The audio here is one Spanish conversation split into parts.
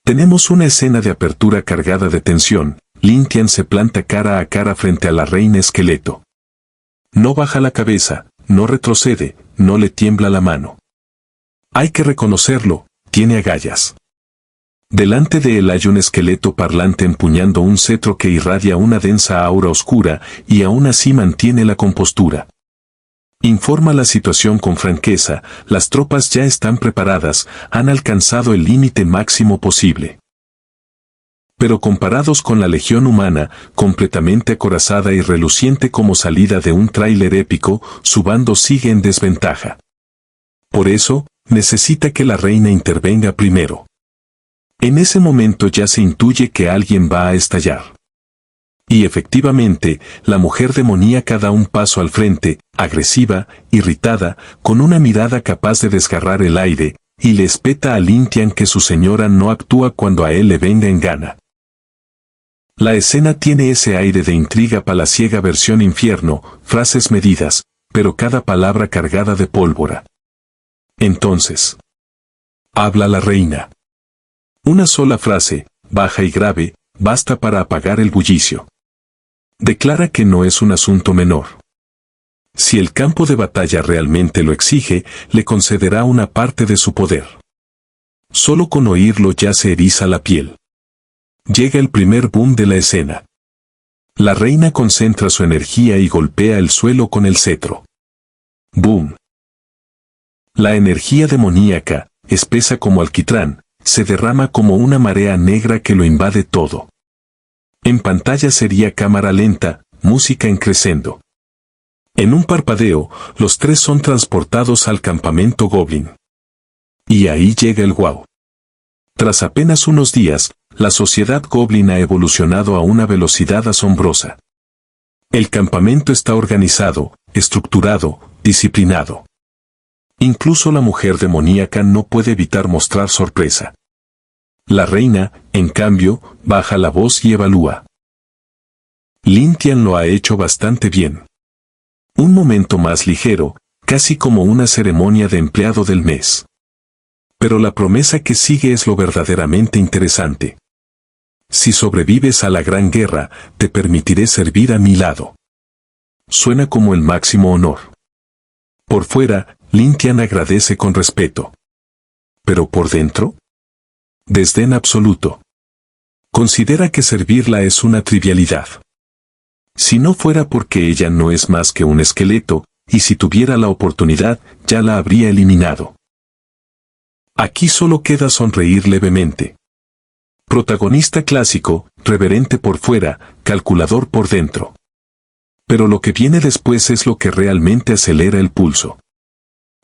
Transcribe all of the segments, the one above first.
Tenemos una escena de apertura cargada de tensión. Lin Tian se planta cara a cara frente a la reina esqueleto. No baja la cabeza, no retrocede, no le tiembla la mano. Hay que reconocerlo, tiene agallas. Delante de él hay un esqueleto parlante empuñando un cetro que irradia una densa aura oscura y aún así mantiene la compostura. Informa la situación con franqueza, las tropas ya están preparadas, han alcanzado el límite máximo posible. Pero comparados con la legión humana, completamente acorazada y reluciente como salida de un tráiler épico, su bando sigue en desventaja. Por eso, necesita que la reina intervenga primero. En ese momento ya se intuye que alguien va a estallar. Y efectivamente, la mujer demoníaca da un paso al frente, agresiva, irritada, con una mirada capaz de desgarrar el aire, y le espeta a Lin Tian que su señora no actúa cuando a él le venga en gana. La escena tiene ese aire de intriga palaciega versión infierno, frases medidas, pero cada palabra cargada de pólvora. Entonces, habla la reina. Una sola frase, baja y grave, basta para apagar el bullicio. Declara que no es un asunto menor. Si el campo de batalla realmente lo exige, le concederá una parte de su poder. Solo con oírlo ya se eriza la piel. Llega el primer boom de la escena. La reina concentra su energía y golpea el suelo con el cetro. ¡Boom! La energía demoníaca, espesa como alquitrán, se derrama como una marea negra que lo invade todo. En pantalla sería cámara lenta, música en crescendo. En un parpadeo, los tres son transportados al campamento Goblin. Y ahí llega el wow. Tras apenas unos días, la sociedad Goblin ha evolucionado a una velocidad asombrosa. El campamento está organizado, estructurado, disciplinado. Incluso la mujer demoníaca no puede evitar mostrar sorpresa. La reina, en cambio, baja la voz y evalúa. Lin Tian lo ha hecho bastante bien. Un momento más ligero, casi como una ceremonia de empleado del mes. Pero la promesa que sigue es lo verdaderamente interesante. Si sobrevives a la gran guerra, te permitiré servir a mi lado. Suena como el máximo honor. Por fuera, Lin Tian agradece con respeto. ¿Pero por dentro? Desdén absoluto. Considera que servirla es una trivialidad. Si no fuera porque ella no es más que un esqueleto, y si tuviera la oportunidad, ya la habría eliminado. Aquí solo queda sonreír levemente. Protagonista clásico, reverente por fuera, calculador por dentro. Pero lo que viene después es lo que realmente acelera el pulso.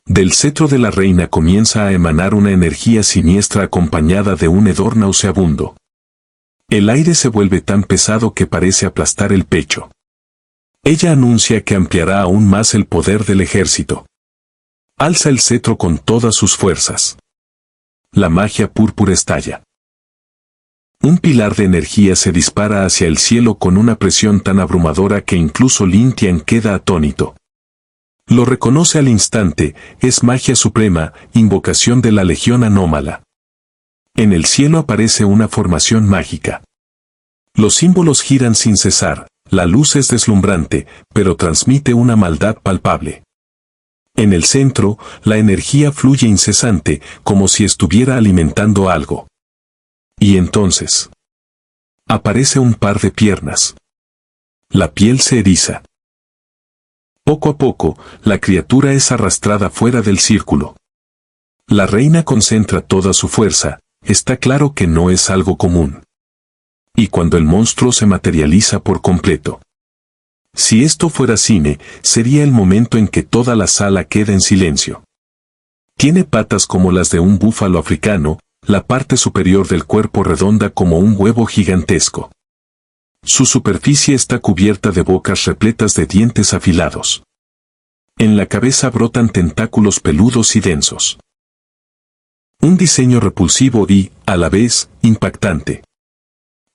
Del cetro de la reina comienza a emanar una energía siniestra acompañada de un hedor nauseabundo. El aire se vuelve tan pesado que parece aplastar el pecho. Ella anuncia que ampliará aún más el poder del ejército. Alza el cetro con todas sus fuerzas. La magia púrpura estalla. Un pilar de energía se dispara hacia el cielo con una presión tan abrumadora que incluso Lin Tian queda atónito. Lo reconoce al instante, es magia suprema, invocación de la legión anómala. En el cielo aparece una formación mágica. Los símbolos giran sin cesar, la luz es deslumbrante, pero transmite una maldad palpable. En el centro, la energía fluye incesante, como si estuviera alimentando algo. Y entonces, aparece un par de piernas. La piel se eriza. Poco a poco, la criatura es arrastrada fuera del círculo. La reina concentra toda su fuerza, está claro que no es algo común. Y cuando el monstruo se materializa por completo. Si esto fuera cine, sería el momento en que toda la sala queda en silencio. Tiene patas como las de un búfalo africano, la parte superior del cuerpo redonda como un huevo gigantesco. Su superficie está cubierta de bocas repletas de dientes afilados. En la cabeza brotan tentáculos peludos y densos. Un diseño repulsivo y, a la vez, impactante.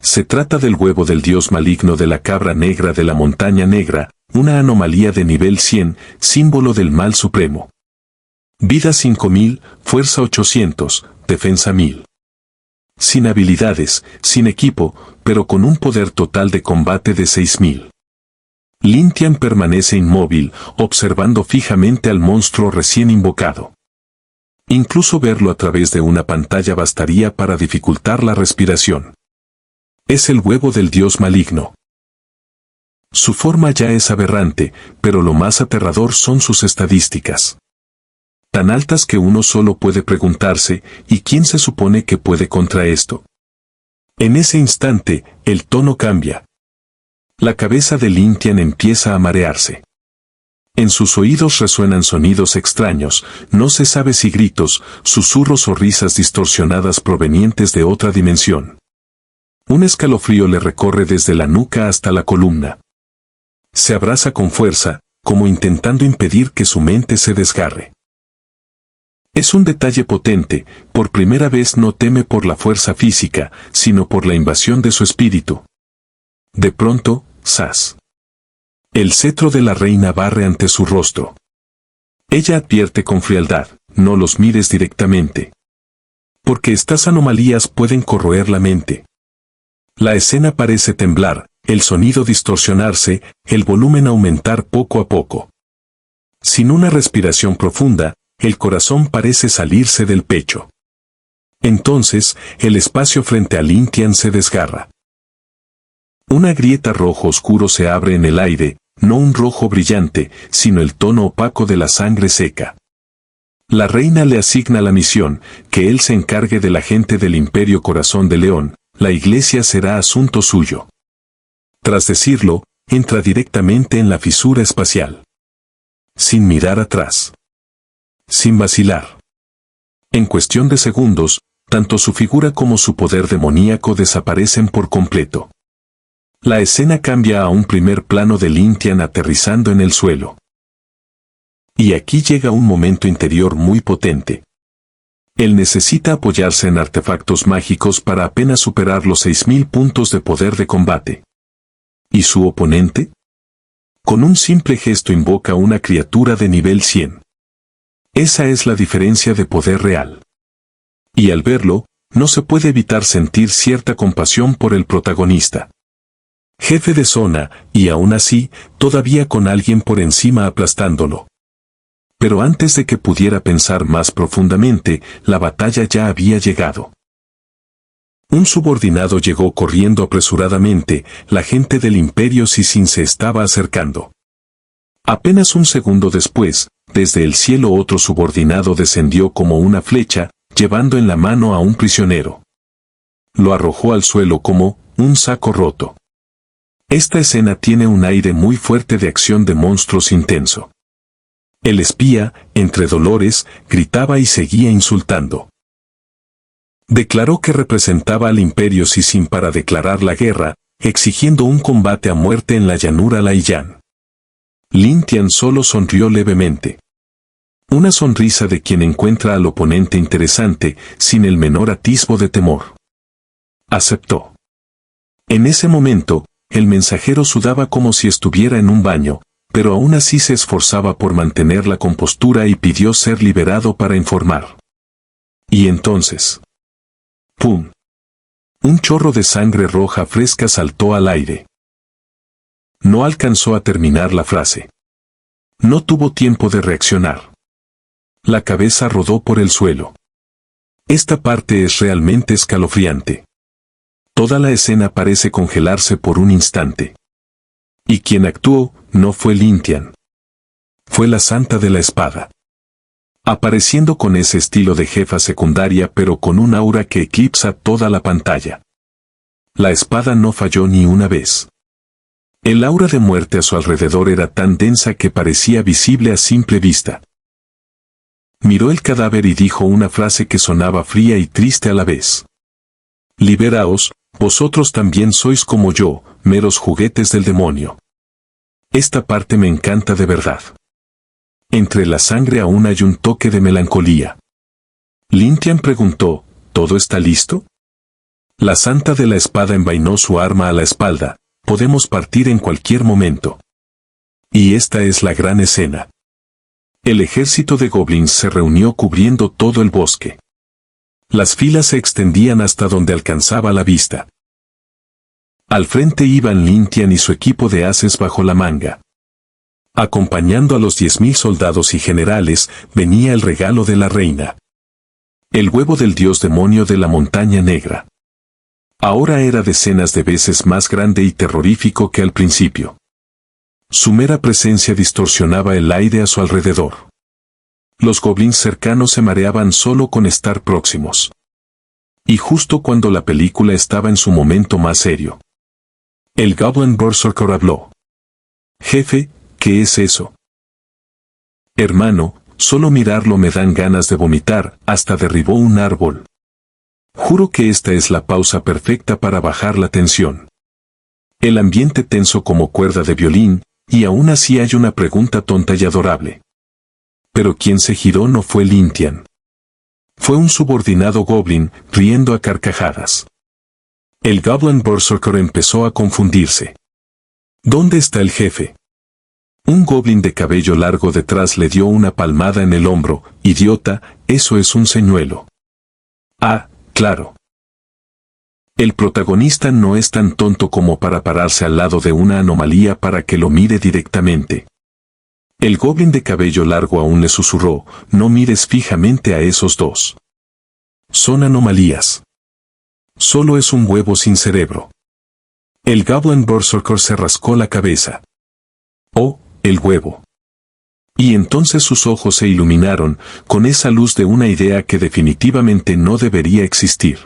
Se trata del huevo del dios maligno de la cabra negra de la montaña negra, una anomalía de nivel 100, símbolo del mal supremo. Vida 5000, fuerza 800, defensa 1000. sin habilidades, sin equipo, pero con un poder total de combate de 6000. Lin Tian permanece inmóvil, observando fijamente al monstruo recién invocado. Incluso verlo a través de una pantalla bastaría para dificultar la respiración. Es el huevo del dios maligno. Su forma ya es aberrante, pero lo más aterrador son sus estadísticas. Tan altas que uno solo puede preguntarse, ¿y quién se supone que puede contra esto? En ese instante, el tono cambia. La cabeza de Lin Tian empieza a marearse. En sus oídos resuenan sonidos extraños, no se sabe si gritos, susurros o risas distorsionadas provenientes de otra dimensión. Un escalofrío le recorre desde la nuca hasta la columna. Se abraza con fuerza, como intentando impedir que su mente se desgarre. Es un detalle potente, por primera vez no teme por la fuerza física, sino por la invasión de su espíritu. De pronto, ¡zas! El cetro de la reina barre ante su rostro. Ella advierte con frialdad, no los mires directamente. Porque estas anomalías pueden corroer la mente. La escena parece temblar, el sonido distorsionarse, el volumen aumentar poco a poco. Sin una respiración profunda, el corazón parece salirse del pecho. Entonces, el espacio frente a Lin Tian se desgarra. Una grieta rojo oscuro se abre en el aire, no un rojo brillante, sino el tono opaco de la sangre seca. La reina le asigna la misión, que él se encargue de la gente del Imperio Corazón de León, la iglesia será asunto suyo. Tras decirlo, entra directamente en la fisura espacial. Sin mirar atrás. Sin vacilar. En cuestión de segundos, tanto su figura como su poder demoníaco desaparecen por completo. La escena cambia a un primer plano de Lin Tian aterrizando en el suelo. Y aquí llega un momento interior muy potente. Él necesita apoyarse en artefactos mágicos para apenas superar los 6000 puntos de poder de combate. ¿Y su oponente? Con un simple gesto invoca una criatura de nivel 100. Esa es la diferencia de poder real. Y al verlo, no se puede evitar sentir cierta compasión por el protagonista. Jefe de zona, y aún así, todavía con alguien por encima aplastándolo. Pero antes de que pudiera pensar más profundamente, la batalla ya había llegado. Un subordinado llegó corriendo apresuradamente, la gente del Imperio Sicin se estaba acercando. Apenas un segundo después, desde el cielo otro subordinado descendió como una flecha, llevando en la mano a un prisionero. Lo arrojó al suelo como un saco roto. Esta escena tiene un aire muy fuerte de acción de monstruos intenso. El espía, entre dolores, gritaba y seguía insultando. Declaró que representaba al Imperio Sicin para declarar la guerra, exigiendo un combate a muerte en la llanura Laiyan. Lin Tian solo sonrió levemente. Una sonrisa de quien encuentra al oponente interesante, sin el menor atisbo de temor. Aceptó. En ese momento, el mensajero sudaba como si estuviera en un baño, pero aún así se esforzaba por mantener la compostura y pidió ser liberado para informar. Y entonces... ¡pum! Un chorro de sangre roja fresca saltó al aire. No alcanzó a terminar la frase. No tuvo tiempo de reaccionar. La cabeza rodó por el suelo. Esta parte es realmente escalofriante. Toda la escena parece congelarse por un instante. Y quien actuó, no fue Lin Tian. Fue la Santa de la Espada. Apareciendo con ese estilo de jefa secundaria pero con un aura que eclipsa toda la pantalla. La espada no falló ni una vez. El aura de muerte a su alrededor era tan densa que parecía visible a simple vista. Miró el cadáver y dijo una frase que sonaba fría y triste a la vez. Liberaos, vosotros también sois como yo, meros juguetes del demonio. Esta parte me encanta de verdad. Entre la sangre aún hay un toque de melancolía. Lin Tian preguntó, ¿todo está listo? La Santa de la Espada envainó su arma a la espalda, podemos partir en cualquier momento. Y esta es la gran escena. El ejército de goblins se reunió cubriendo todo el bosque. Las filas se extendían hasta donde alcanzaba la vista. Al frente iban Lin Tian y su equipo de haces bajo la manga. Acompañando a los 10.000 soldados y generales, venía el regalo de la reina. El huevo del dios demonio de la montaña negra. Ahora era decenas de veces más grande y terrorífico que al principio. Su mera presencia distorsionaba el aire a su alrededor. Los goblins cercanos se mareaban solo con estar próximos. Y justo cuando la película estaba en su momento más serio. El Goblin Berserker habló. Jefe, ¿qué es eso? Hermano, solo mirarlo me dan ganas de vomitar, hasta derribó un árbol. Juro que esta es la pausa perfecta para bajar la tensión. El ambiente tenso como cuerda de violín, y aún así hay una pregunta tonta y adorable. Pero quien se giró no fue Lin Tian. Fue un subordinado goblin, riendo a carcajadas. El Goblin Berserker empezó a confundirse. ¿Dónde está el jefe? Un goblin de cabello largo detrás le dio una palmada en el hombro. Idiota, eso es un señuelo. Ah, claro. El protagonista no es tan tonto como para pararse al lado de una anomalía para que lo mire directamente. El goblin de cabello largo aún le susurró, no mires fijamente a esos dos. Son anomalías. Solo es un huevo sin cerebro. El Goblin Berserker se rascó la cabeza. Oh, el huevo. Y entonces sus ojos se iluminaron, con esa luz de una idea que definitivamente no debería existir.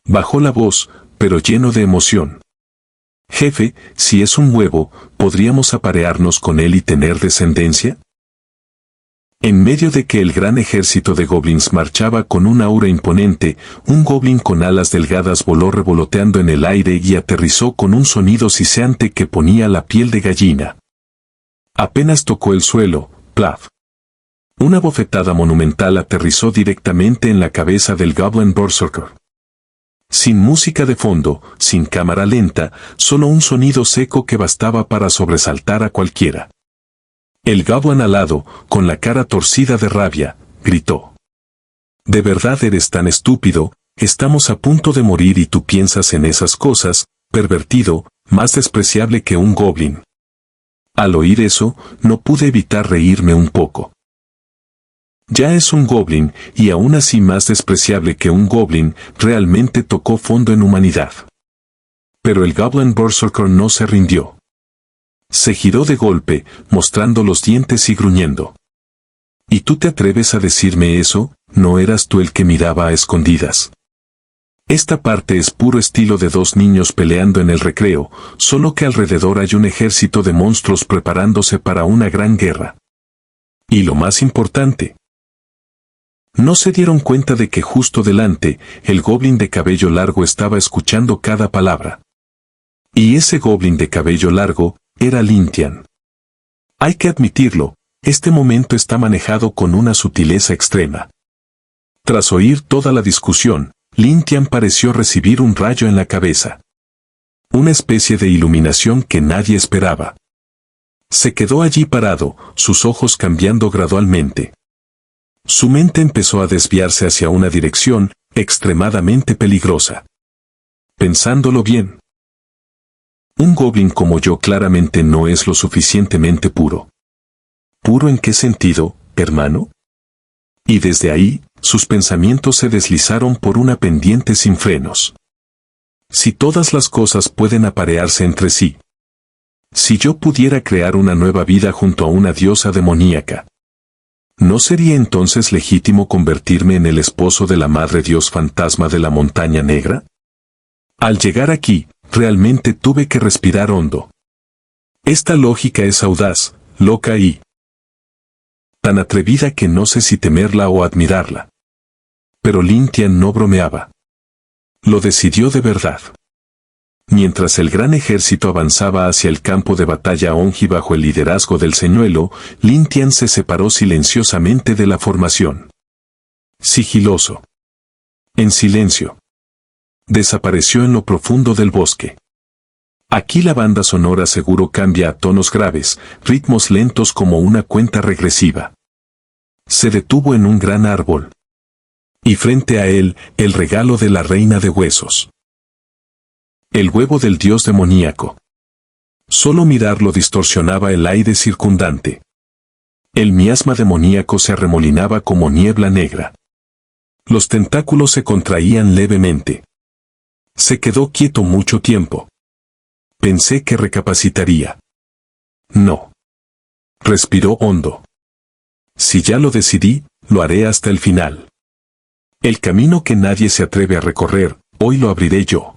Bajó la voz, pero lleno de emoción. Jefe, si es un huevo, ¿podríamos aparearnos con él y tener descendencia? En medio de que el gran ejército de goblins marchaba con un aura imponente, un goblin con alas delgadas voló revoloteando en el aire y aterrizó con un sonido siseante que ponía la piel de gallina. Apenas tocó el suelo, plaf. Una bofetada monumental aterrizó directamente en la cabeza del Goblin Berserker. Sin música de fondo, sin cámara lenta, solo un sonido seco que bastaba para sobresaltar a cualquiera. El goblin alado, con la cara torcida de rabia, gritó. ¿De verdad eres tan estúpido? Estamos a punto de morir y tú piensas en esas cosas, pervertido, más despreciable que un goblin. Al oír eso, no pude evitar reírme un poco. Ya es un goblin, y aún así más despreciable que un goblin, realmente tocó fondo en humanidad. Pero el Goblin Berserker no se rindió. Se giró de golpe, mostrando los dientes y gruñendo. ¿Y tú te atreves a decirme eso? ¿No eras tú el que miraba a escondidas? Esta parte es puro estilo de dos niños peleando en el recreo, solo que alrededor hay un ejército de monstruos preparándose para una gran guerra. Y lo más importante, no se dieron cuenta de que justo delante, el goblin de cabello largo estaba escuchando cada palabra. Y ese goblin de cabello largo era Lin Tian. Hay que admitirlo, este momento está manejado con una sutileza extrema. Tras oír toda la discusión, Lin Tian pareció recibir un rayo en la cabeza. Una especie de iluminación que nadie esperaba. Se quedó allí parado, sus ojos cambiando gradualmente. Su mente empezó a desviarse hacia una dirección extremadamente peligrosa. Pensándolo bien. Un goblin como yo claramente no es lo suficientemente puro. ¿Puro en qué sentido, hermano? Y desde ahí, sus pensamientos se deslizaron por una pendiente sin frenos. Si todas las cosas pueden aparearse entre sí. Si yo pudiera crear una nueva vida junto a una diosa demoníaca, ¿no sería entonces legítimo convertirme en el esposo de la madre dios fantasma de la montaña negra? Al llegar aquí, realmente tuve que respirar hondo. Esta lógica es audaz, loca y tan atrevida que no sé si temerla o admirarla. Pero Lin Tian no bromeaba. Lo decidió de verdad. Mientras el gran ejército avanzaba hacia el campo de batalla Onji bajo el liderazgo del señuelo, Lin Tian se separó silenciosamente de la formación. Sigiloso. En silencio. Desapareció en lo profundo del bosque. Aquí la banda sonora seguro cambia a tonos graves, ritmos lentos como una cuenta regresiva. Se detuvo en un gran árbol. Y frente a él, el regalo de la reina de huesos. El huevo del dios demoníaco. Solo mirarlo distorsionaba el aire circundante. El miasma demoníaco se arremolinaba como niebla negra. Los tentáculos se contraían levemente. Se quedó quieto mucho tiempo. Pensé que recapacitaría. No. Respiró hondo. Si ya lo decidí, lo haré hasta el final. El camino que nadie se atreve a recorrer, hoy lo abriré yo.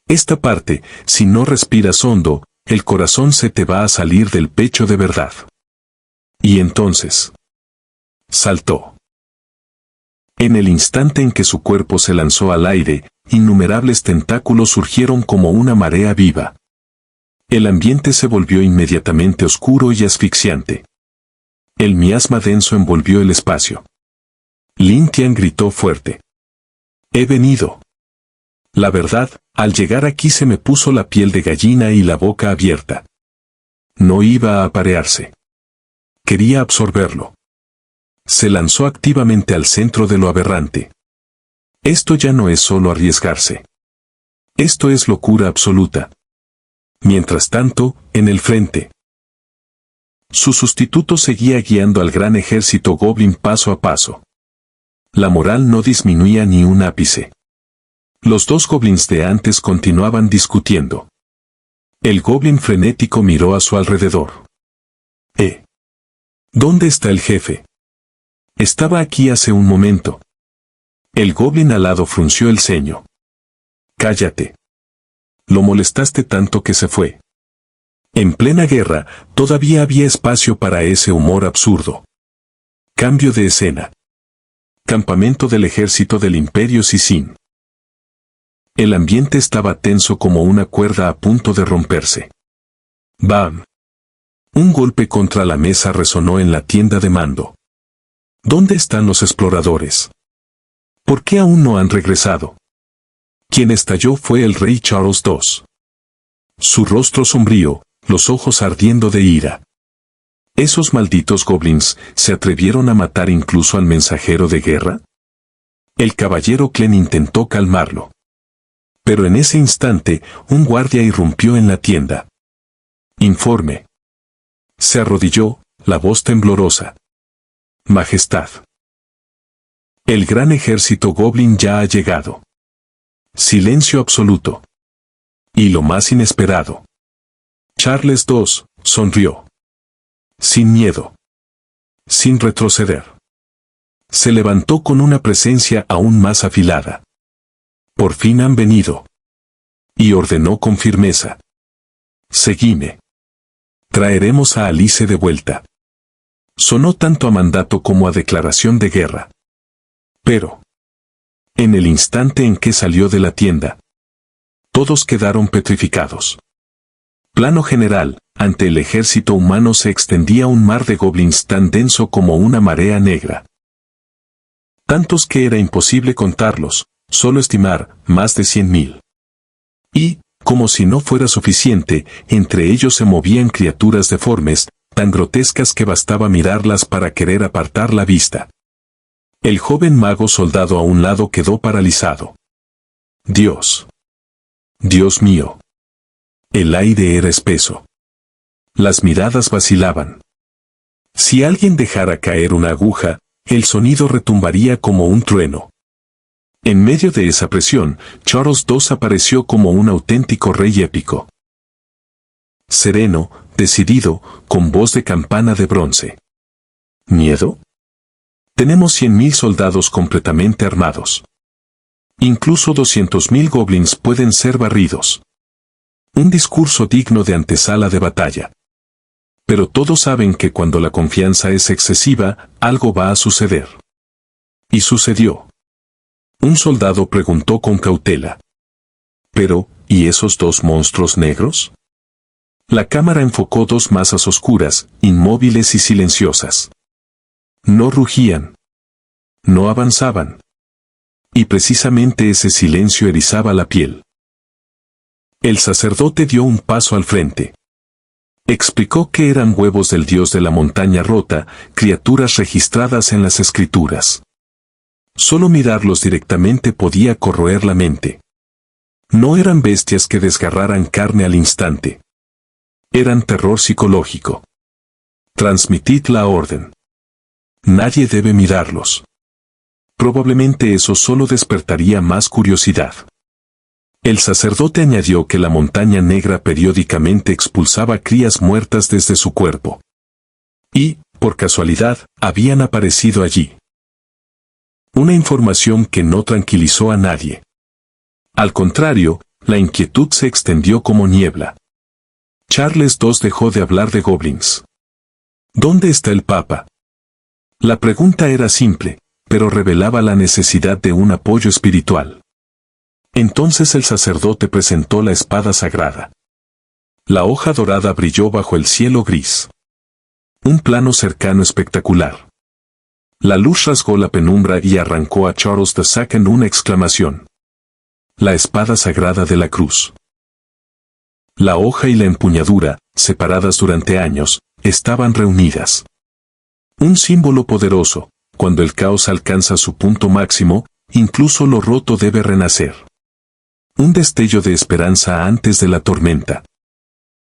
Esta parte, si no respiras hondo, el corazón se te va a salir del pecho de verdad. Y entonces saltó. En el instante en que su cuerpo se lanzó al aire, innumerables tentáculos surgieron como una marea viva. El ambiente se volvió inmediatamente oscuro y asfixiante. El miasma denso envolvió el espacio. Lin Tian gritó fuerte. He venido. La verdad, al llegar aquí se me puso la piel de gallina y la boca abierta. No iba a aparearse. Quería absorberlo. Se lanzó activamente al centro de lo aberrante. Esto ya no es solo arriesgarse. Esto es locura absoluta. Mientras tanto, en el frente. Su sustituto seguía guiando al gran ejército goblin paso a paso. La moral no disminuía ni un ápice. Los dos goblins de antes continuaban discutiendo. El goblin frenético miró a su alrededor. ¿Dónde está el jefe? Estaba aquí hace un momento. El goblin alado frunció el ceño. Cállate. Lo molestaste tanto que se fue. En plena guerra, todavía había espacio para ese humor absurdo. Cambio de escena. Campamento del ejército del Imperio Sicin. El ambiente estaba tenso como una cuerda a punto de romperse. ¡Bam! Un golpe contra la mesa resonó en la tienda de mando. ¿Dónde están los exploradores? ¿Por qué aún no han regresado? Quien estalló fue el rey Charles II. Su rostro sombrío, los ojos ardiendo de ira. ¿Esos malditos goblins se atrevieron a matar incluso al mensajero de guerra? El caballero Clen intentó calmarlo. Pero en ese instante, un guardia irrumpió en la tienda. Informe. Se arrodilló, la voz temblorosa. Majestad. El gran ejército goblin ya ha llegado. Silencio absoluto. Y lo más inesperado. Charles II sonrió. Sin miedo. Sin retroceder. Se levantó con una presencia aún más afilada. Por fin han venido. Y ordenó con firmeza. Seguime. Traeremos a Alice de vuelta. Sonó tanto a mandato como a declaración de guerra. Pero, en el instante en que salió de la tienda, todos quedaron petrificados. Plano general, ante el ejército humano se extendía un mar de goblins tan denso como una marea negra. Tantos que era imposible contarlos, solo estimar, más de 100.000. Y, como si no fuera suficiente, entre ellos se movían criaturas deformes, tan grotescas que bastaba mirarlas para querer apartar la vista. El joven mago soldado a un lado quedó paralizado. Dios. Dios mío. El aire era espeso. Las miradas vacilaban. Si alguien dejara caer una aguja, el sonido retumbaría como un trueno. En medio de esa presión, Charles II apareció como un auténtico rey épico. Sereno, decidido, con voz de campana de bronce. ¿Miedo? Tenemos 100.000 soldados completamente armados. Incluso 200.000 goblins pueden ser barridos. Un discurso digno de antesala de batalla. Pero todos saben que cuando la confianza es excesiva, algo va a suceder. Y sucedió. Un soldado preguntó con cautela. Pero, ¿y esos dos monstruos negros? La cámara enfocó dos masas oscuras, inmóviles y silenciosas. No rugían. No avanzaban. Y precisamente ese silencio erizaba la piel. El sacerdote dio un paso al frente. Explicó que eran huevos del dios de la montaña rota, criaturas registradas en las escrituras. Solo mirarlos directamente podía corroer la mente. No eran bestias que desgarraran carne al instante. Eran terror psicológico. Transmitid la orden. Nadie debe mirarlos. Probablemente eso solo despertaría más curiosidad. El sacerdote añadió que la montaña negra periódicamente expulsaba crías muertas desde su cuerpo. Y, por casualidad, habían aparecido allí. Una información que no tranquilizó a nadie. Al contrario, la inquietud se extendió como niebla. Charles II dejó de hablar de goblins. ¿Dónde está el Papa? La pregunta era simple, pero revelaba la necesidad de un apoyo espiritual. Entonces el sacerdote presentó la espada sagrada. La hoja dorada brilló bajo el cielo gris. Un plano cercano espectacular. La luz rasgó la penumbra y arrancó a Charles II una exclamación. La espada sagrada de la cruz. La hoja y la empuñadura, separadas durante años, estaban reunidas. Un símbolo poderoso. Cuando el caos alcanza su punto máximo, incluso lo roto debe renacer. Un destello de esperanza antes de la tormenta.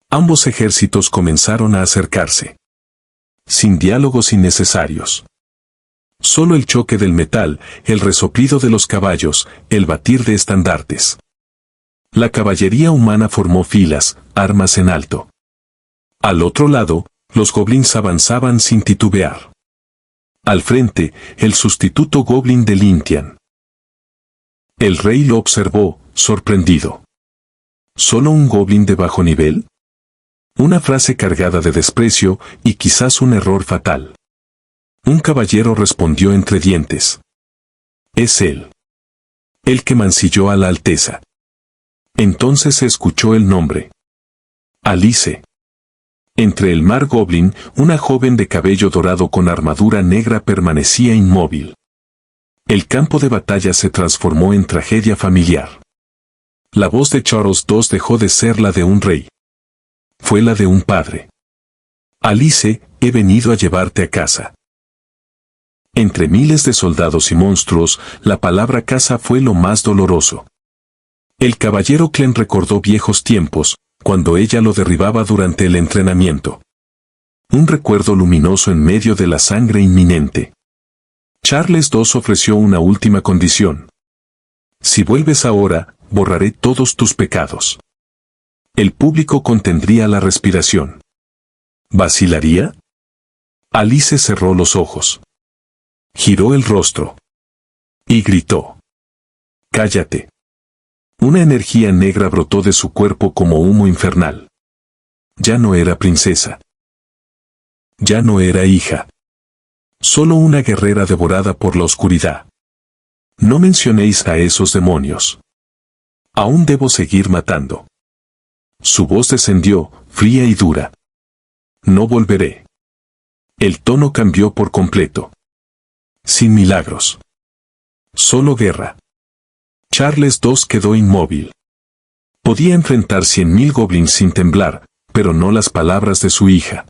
Ambos ejércitos comenzaron a acercarse. Sin diálogos innecesarios. Solo el choque del metal, el resoplido de los caballos, el batir de estandartes. La caballería humana formó filas, armas en alto. Al otro lado, los goblins avanzaban sin titubear. Al frente, el sustituto goblin de Lintian. El rey lo observó, sorprendido. ¿Solo un goblin de bajo nivel? Una frase cargada de desprecio y quizás un error fatal. Un caballero respondió entre dientes. Es él. El que mancilló a la Alteza. Entonces se escuchó el nombre. Alice. Entre el mar goblin, una joven de cabello dorado con armadura negra permanecía inmóvil. El campo de batalla se transformó en tragedia familiar. La voz de Charles II dejó de ser la de un rey. Fue la de un padre. Alice, he venido a llevarte a casa. Entre miles de soldados y monstruos, la palabra casa fue lo más doloroso. El caballero Clem recordó viejos tiempos, cuando ella lo derribaba durante el entrenamiento. Un recuerdo luminoso en medio de la sangre inminente. Charles II ofreció una última condición. Si vuelves ahora, borraré todos tus pecados. El público contendría la respiración. ¿Vacilaría? Alice cerró los ojos. Giró el rostro. Y gritó. Cállate. Una energía negra brotó de su cuerpo como humo infernal. Ya no era princesa. Ya no era hija. Solo una guerrera devorada por la oscuridad. No mencionéis a esos demonios. Aún debo seguir matando. Su voz descendió, fría y dura. No volveré. El tono cambió por completo. Sin milagros. Solo guerra. Charles II quedó inmóvil. Podía enfrentar 100.000 goblins sin temblar, pero no las palabras de su hija.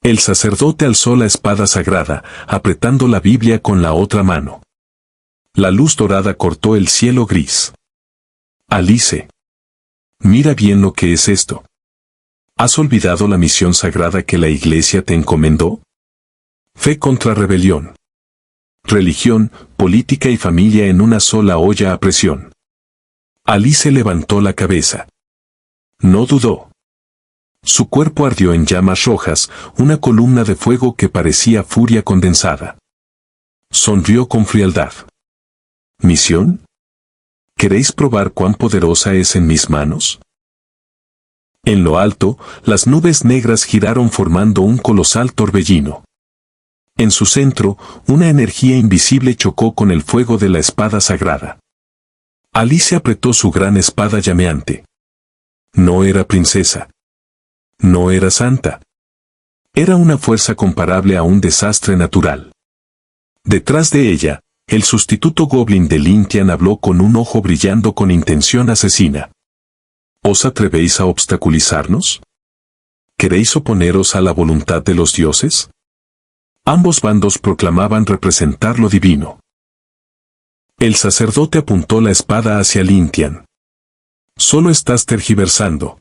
El sacerdote alzó la espada sagrada, apretando la Biblia con la otra mano. La luz dorada cortó el cielo gris. Alice. Mira bien lo que es esto. ¿Has olvidado la misión sagrada que la Iglesia te encomendó? Fe contra rebelión. Religión, política y familia en una sola olla a presión. Alice levantó la cabeza. No dudó. Su cuerpo ardió en llamas rojas, una columna de fuego que parecía furia condensada. Sonrió con frialdad. ¿Misión? ¿Queréis probar cuán poderosa es en mis manos? En lo alto, las nubes negras giraron formando un colosal torbellino. En su centro, una energía invisible chocó con el fuego de la espada sagrada. Alice apretó su gran espada llameante. No era princesa. No era santa. Era una fuerza comparable a un desastre natural. Detrás de ella, el sustituto goblin de Lintian habló con un ojo brillando con intención asesina. ¿Os atrevéis a obstaculizarnos? ¿Queréis oponeros a la voluntad de los dioses? Ambos bandos proclamaban representar lo divino. El sacerdote apuntó la espada hacia Lintian. Solo estás tergiversando.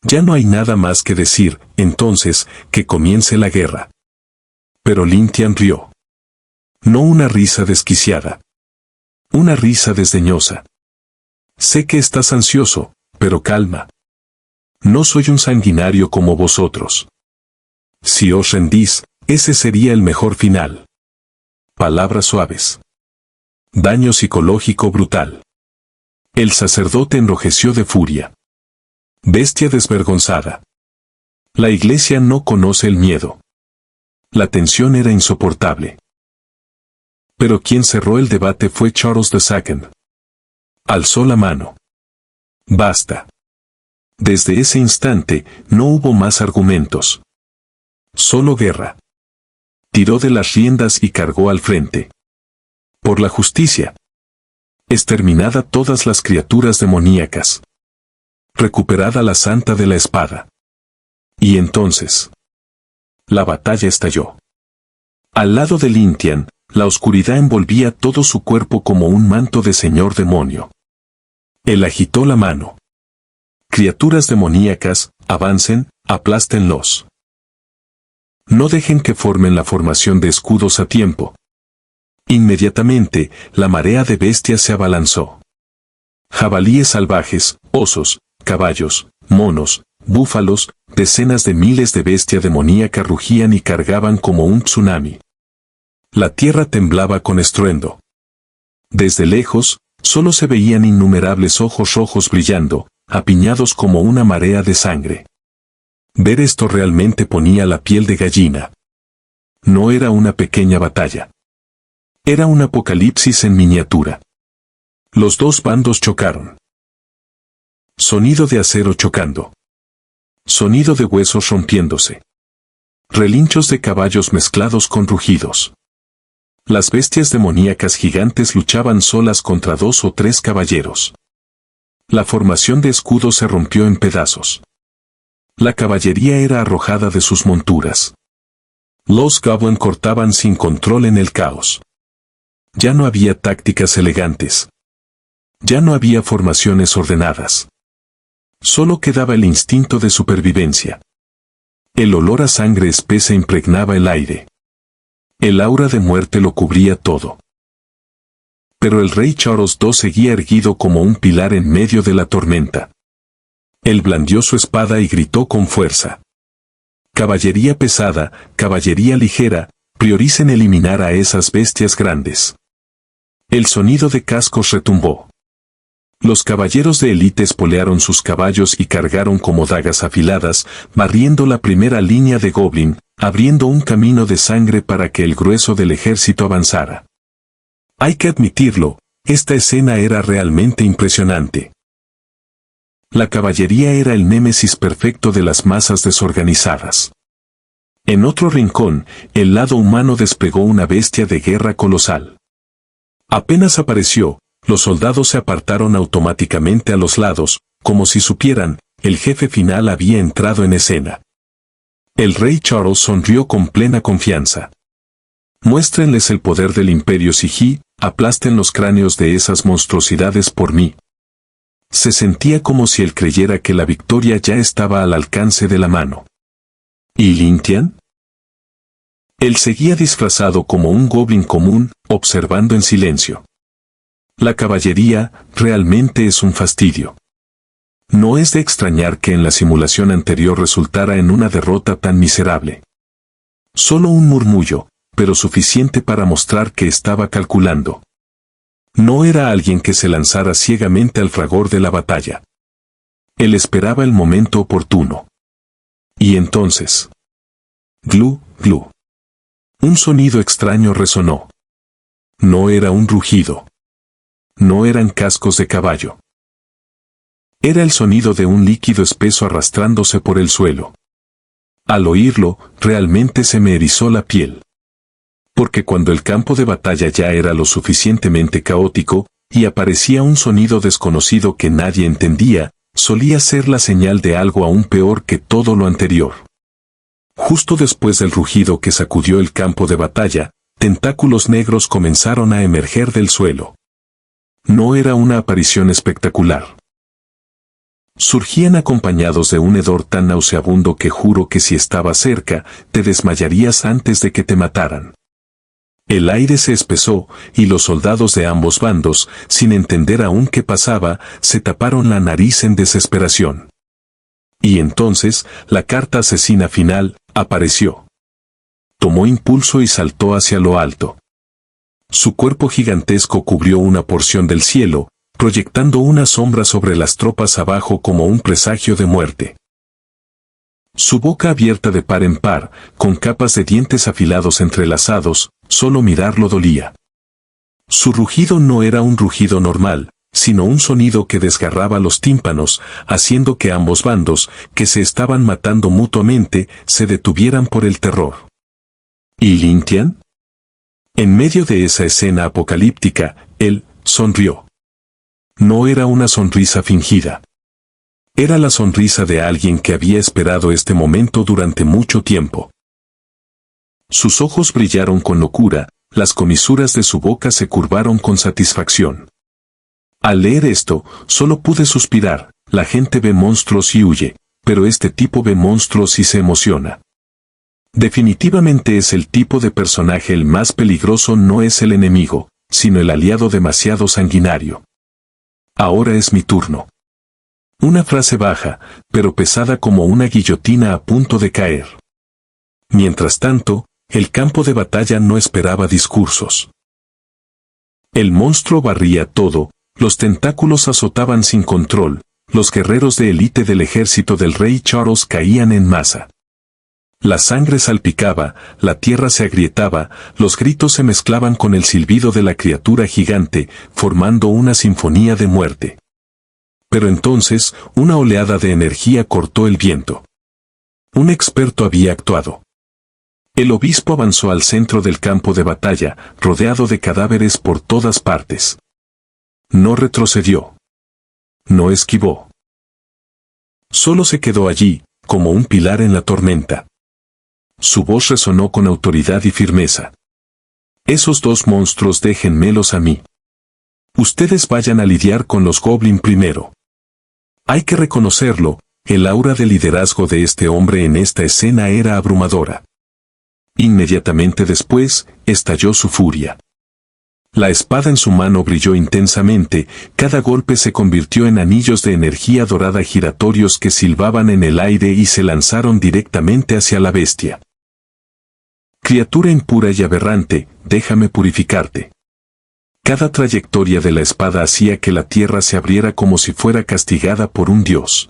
Ya no hay nada más que decir, entonces, que comience la guerra. Pero Lintian rió. No una risa desquiciada. Una risa desdeñosa. Sé que estás ansioso, pero calma. No soy un sanguinario como vosotros. Si os rendís, ese sería el mejor final. Palabras suaves. Daño psicológico brutal. El sacerdote enrojeció de furia. Bestia desvergonzada. La iglesia no conoce el miedo. La tensión era insoportable. Pero quien cerró el debate fue Charles II. Alzó la mano. Basta. Desde ese instante, no hubo más argumentos. Solo guerra. Tiró de las riendas y cargó al frente. Por la justicia. Exterminada todas las criaturas demoníacas. Recuperada la santa de la espada. Y entonces. La batalla estalló. Al lado de Lintian, la oscuridad envolvía todo su cuerpo como un manto de señor demonio. Él agitó la mano. Criaturas demoníacas, avancen, aplástenlos. No dejen que formen la formación de escudos a tiempo. Inmediatamente, la marea de bestias se abalanzó. Jabalíes salvajes, osos, caballos, monos, búfalos, decenas de miles de bestias demoníacas rugían y cargaban como un tsunami. La tierra temblaba con estruendo. Desde lejos, solo se veían innumerables ojos rojos brillando, apiñados como una marea de sangre. Ver esto realmente ponía la piel de gallina. No era una pequeña batalla. Era un apocalipsis en miniatura. Los dos bandos chocaron. Sonido de acero chocando. Sonido de huesos rompiéndose. Relinchos de caballos mezclados con rugidos. Las bestias demoníacas gigantes luchaban solas contra 2 o 3 caballeros. La formación de escudos se rompió en pedazos. La caballería era arrojada de sus monturas. Los Goblin cortaban sin control en el caos. Ya no había tácticas elegantes. Ya no había formaciones ordenadas. Solo quedaba el instinto de supervivencia. El olor a sangre espesa impregnaba el aire. El aura de muerte lo cubría todo. Pero el rey Charles II seguía erguido como un pilar en medio de la tormenta. Él blandió su espada y gritó con fuerza. Caballería pesada, caballería ligera, prioricen eliminar a esas bestias grandes. El sonido de cascos retumbó. Los caballeros de élite espolearon sus caballos y cargaron como dagas afiladas, barriendo la primera línea de Goblin, abriendo un camino de sangre para que el grueso del ejército avanzara. Hay que admitirlo, esta escena era realmente impresionante. La caballería era el némesis perfecto de las masas desorganizadas. En otro rincón, el lado humano desplegó una bestia de guerra colosal. Apenas apareció, los soldados se apartaron automáticamente a los lados, como si supieran, el jefe final había entrado en escena. El rey Charles sonrió con plena confianza. Muéstrenles el poder del imperio Siji, aplasten los cráneos de esas monstruosidades por mí. Se sentía como si él creyera que la victoria ya estaba al alcance de la mano. ¿Y Lintian? Él seguía disfrazado como un goblin común, observando en silencio. La caballería, realmente es un fastidio. No es de extrañar que en la simulación anterior resultara en una derrota tan miserable. Solo un murmullo, pero suficiente para mostrar que estaba calculando. No era alguien que se lanzara ciegamente al fragor de la batalla. Él esperaba el momento oportuno. Y entonces... Glu, glu. Un sonido extraño resonó. No era un rugido. No eran cascos de caballo. Era el sonido de un líquido espeso arrastrándose por el suelo. Al oírlo, realmente se me erizó la piel. Porque cuando el campo de batalla ya era lo suficientemente caótico, y aparecía un sonido desconocido que nadie entendía, solía ser la señal de algo aún peor que todo lo anterior. Justo después del rugido que sacudió el campo de batalla, tentáculos negros comenzaron a emerger del suelo. No era una aparición espectacular. Surgían acompañados de un hedor tan nauseabundo que juro que si estaba cerca, te desmayarías antes de que te mataran. El aire se espesó, y los soldados de ambos bandos, sin entender aún qué pasaba, se taparon la nariz en desesperación. Y entonces, la carta asesina final, apareció. Tomó impulso y saltó hacia lo alto. Su cuerpo gigantesco cubrió una porción del cielo, proyectando una sombra sobre las tropas abajo como un presagio de muerte. Su boca abierta de par en par, con capas de dientes afilados entrelazados, solo mirarlo dolía. Su rugido no era un rugido normal, sino un sonido que desgarraba los tímpanos, haciendo que ambos bandos, que se estaban matando mutuamente, se detuvieran por el terror. ¿Y Lin Tian? En medio de esa escena apocalíptica, él sonrió. No era una sonrisa fingida. Era la sonrisa de alguien que había esperado este momento durante mucho tiempo. Sus ojos brillaron con locura, las comisuras de su boca se curvaron con satisfacción. Al leer esto, solo pude suspirar. La gente ve monstruos y huye, pero este tipo ve monstruos y se emociona. Definitivamente es el tipo de personaje el más peligroso, no es el enemigo, sino el aliado demasiado sanguinario. Ahora es mi turno. Una frase baja, pero pesada como una guillotina a punto de caer. Mientras tanto, el campo de batalla no esperaba discursos. El monstruo barría todo, los tentáculos azotaban sin control, los guerreros de élite del ejército del rey Charles caían en masa. La sangre salpicaba, la tierra se agrietaba, los gritos se mezclaban con el silbido de la criatura gigante, formando una sinfonía de muerte. Pero entonces, una oleada de energía cortó el viento. Un experto había actuado. El obispo avanzó al centro del campo de batalla, rodeado de cadáveres por todas partes. No retrocedió. No esquivó. Solo se quedó allí, como un pilar en la tormenta. Su voz resonó con autoridad y firmeza. Esos dos monstruos déjenmelos a mí. Ustedes vayan a lidiar con los Goblin primero. Hay que reconocerlo, el aura de liderazgo de este hombre en esta escena era abrumadora. Inmediatamente después, estalló su furia. La espada en su mano brilló intensamente, cada golpe se convirtió en anillos de energía dorada giratorios que silbaban en el aire y se lanzaron directamente hacia la bestia. Criatura impura y aberrante, déjame purificarte. Cada trayectoria de la espada hacía que la tierra se abriera como si fuera castigada por un dios.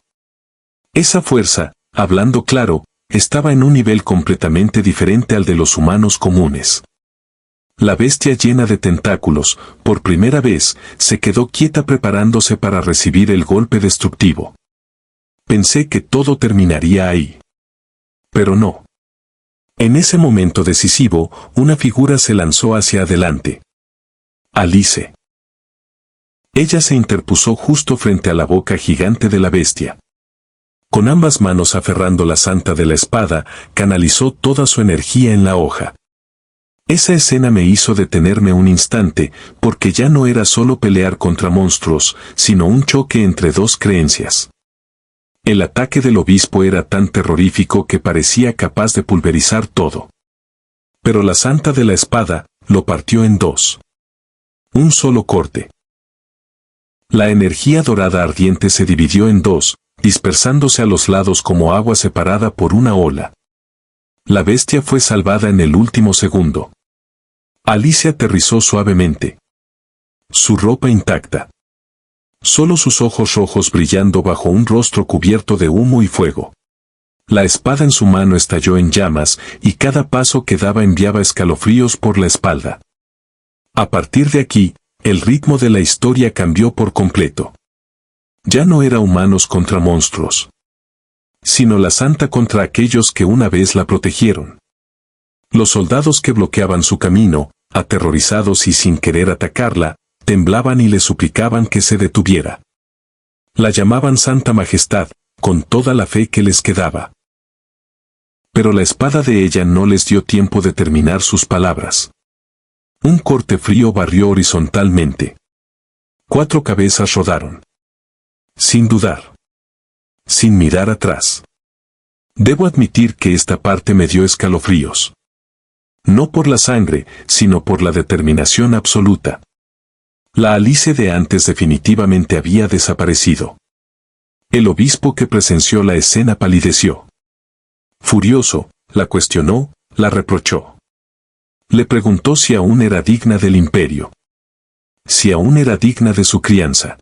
Esa fuerza, hablando claro, estaba en un nivel completamente diferente al de los humanos comunes. La bestia llena de tentáculos, por primera vez, se quedó quieta preparándose para recibir el golpe destructivo. Pensé que todo terminaría ahí. Pero no. En ese momento decisivo, una figura se lanzó hacia adelante. Alice. Ella se interpuso justo frente a la boca gigante de la bestia. Con ambas manos aferrando la santa de la espada, canalizó toda su energía en la hoja. Esa escena me hizo detenerme un instante, porque ya no era solo pelear contra monstruos, sino un choque entre dos creencias. El ataque del obispo era tan terrorífico que parecía capaz de pulverizar todo. Pero la santa de la espada, lo partió en dos. Un solo corte. La energía dorada ardiente se dividió en dos, dispersándose a los lados como agua separada por una ola. La bestia fue salvada en el último segundo. Alice aterrizó suavemente. Su ropa intacta. Solo sus ojos rojos brillando bajo un rostro cubierto de humo y fuego. La espada en su mano estalló en llamas, y cada paso que daba enviaba escalofríos por la espalda. A partir de aquí, el ritmo de la historia cambió por completo. Ya no era humanos contra monstruos, sino la santa contra aquellos que una vez la protegieron. Los soldados que bloqueaban su camino, aterrorizados y sin querer atacarla, temblaban y le suplicaban que se detuviera. La llamaban Santa Majestad, con toda la fe que les quedaba. Pero la espada de ella no les dio tiempo de terminar sus palabras. Un corte frío barrió horizontalmente. 4 cabezas rodaron. Sin dudar. Sin mirar atrás. Debo admitir que esta parte me dio escalofríos. No por la sangre, sino por la determinación absoluta. La Alice de antes definitivamente había desaparecido. El obispo que presenció la escena palideció. Furioso, la cuestionó, la reprochó. Le preguntó si aún era digna del imperio. Si aún era digna de su crianza.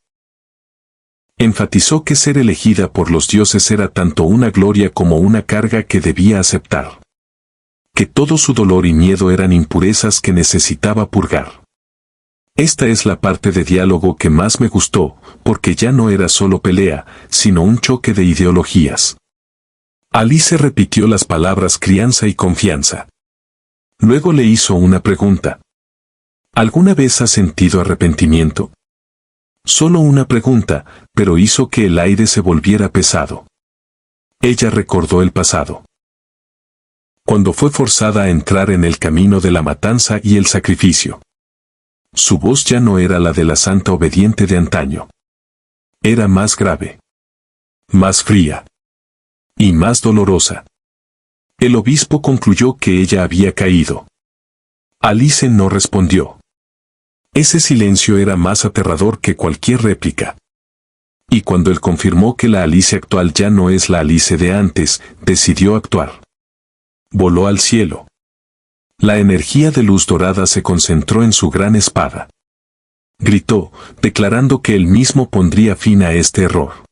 Enfatizó que ser elegida por los dioses era tanto una gloria como una carga que debía aceptar. Que todo su dolor y miedo eran impurezas que necesitaba purgar. Esta es la parte de diálogo que más me gustó, porque ya no era solo pelea, sino un choque de ideologías. Alice repitió las palabras crianza y confianza. Luego le hizo una pregunta. ¿Alguna vez has sentido arrepentimiento? Solo una pregunta, pero hizo que el aire se volviera pesado. Ella recordó el pasado. Cuando fue forzada a entrar en el camino de la matanza y el sacrificio. Su voz ya no era la de la santa obediente de antaño. Era más grave. Más fría. Y más dolorosa. El obispo concluyó que ella había caído. Alice no respondió. Ese silencio era más aterrador que cualquier réplica. Y cuando él confirmó que la Alice actual ya no es la Alice de antes, decidió actuar. Voló al cielo. La energía de luz dorada se concentró en su gran espada. Gritó, declarando que él mismo pondría fin a este error.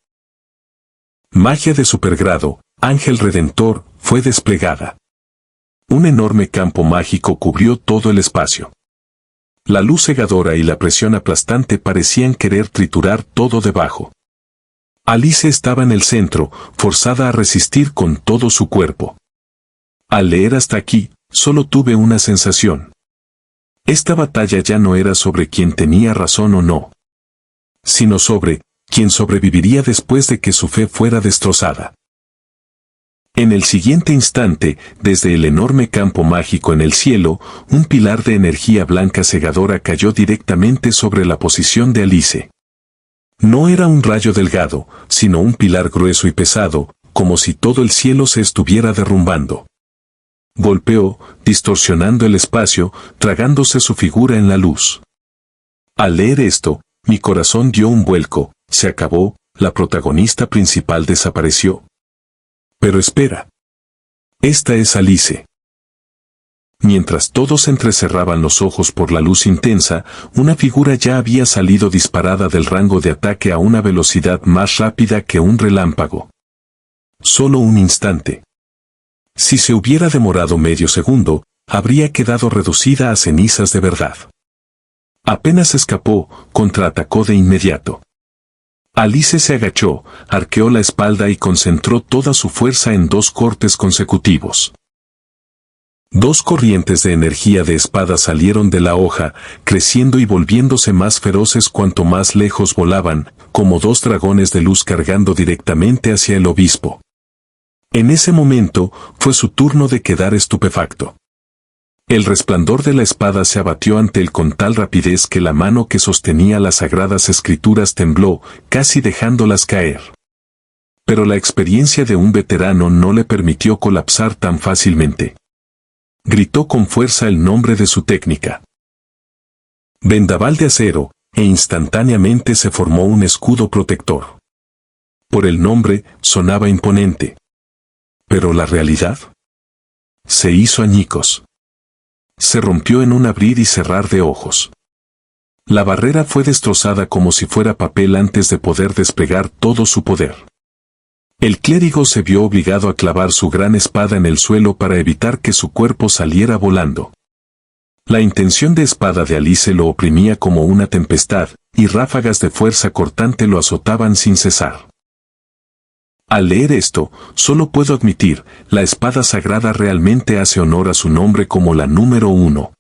Magia de supergrado, Ángel Redentor, fue desplegada. Un enorme campo mágico cubrió todo el espacio. La luz cegadora y la presión aplastante parecían querer triturar todo debajo. Alice estaba en el centro, forzada a resistir con todo su cuerpo. Al leer hasta aquí, solo tuve una sensación. Esta batalla ya no era sobre quién tenía razón o no, sino sobre quién sobreviviría después de que su fe fuera destrozada. En el siguiente instante, desde el enorme campo mágico en el cielo, un pilar de energía blanca cegadora cayó directamente sobre la posición de Alice. No era un rayo delgado, sino un pilar grueso y pesado, como si todo el cielo se estuviera derrumbando. Golpeó, distorsionando el espacio, tragándose su figura en la luz. Al leer esto, mi corazón dio un vuelco, se acabó, la protagonista principal desapareció. Pero espera. Esta es Alice. Mientras todos entrecerraban los ojos por la luz intensa, una figura ya había salido disparada del rango de ataque a una velocidad más rápida que un relámpago. Solo un instante. Si se hubiera demorado medio segundo, habría quedado reducida a cenizas de verdad. Apenas escapó, contraatacó de inmediato. Alice se agachó, arqueó la espalda y concentró toda su fuerza en 2 cortes consecutivos. 2 corrientes de energía de espada salieron de la hoja, creciendo y volviéndose más feroces cuanto más lejos volaban, como 2 dragones de luz cargando directamente hacia el obispo. En ese momento, fue su turno de quedar estupefacto. El resplandor de la espada se abatió ante él con tal rapidez que la mano que sostenía las sagradas escrituras tembló, casi dejándolas caer. Pero la experiencia de un veterano no le permitió colapsar tan fácilmente. Gritó con fuerza el nombre de su técnica. Vendaval de acero, e instantáneamente se formó un escudo protector. Por el nombre, sonaba imponente. Pero la realidad se hizo añicos. Se rompió en un abrir y cerrar de ojos. La barrera fue destrozada como si fuera papel antes de poder desplegar todo su poder. El clérigo se vio obligado a clavar su gran espada en el suelo para evitar que su cuerpo saliera volando. La intención de espada de Alice lo oprimía como una tempestad, y ráfagas de fuerza cortante lo azotaban sin cesar. Al leer esto, solo puedo admitir, la espada sagrada realmente hace honor a su nombre como la número 1.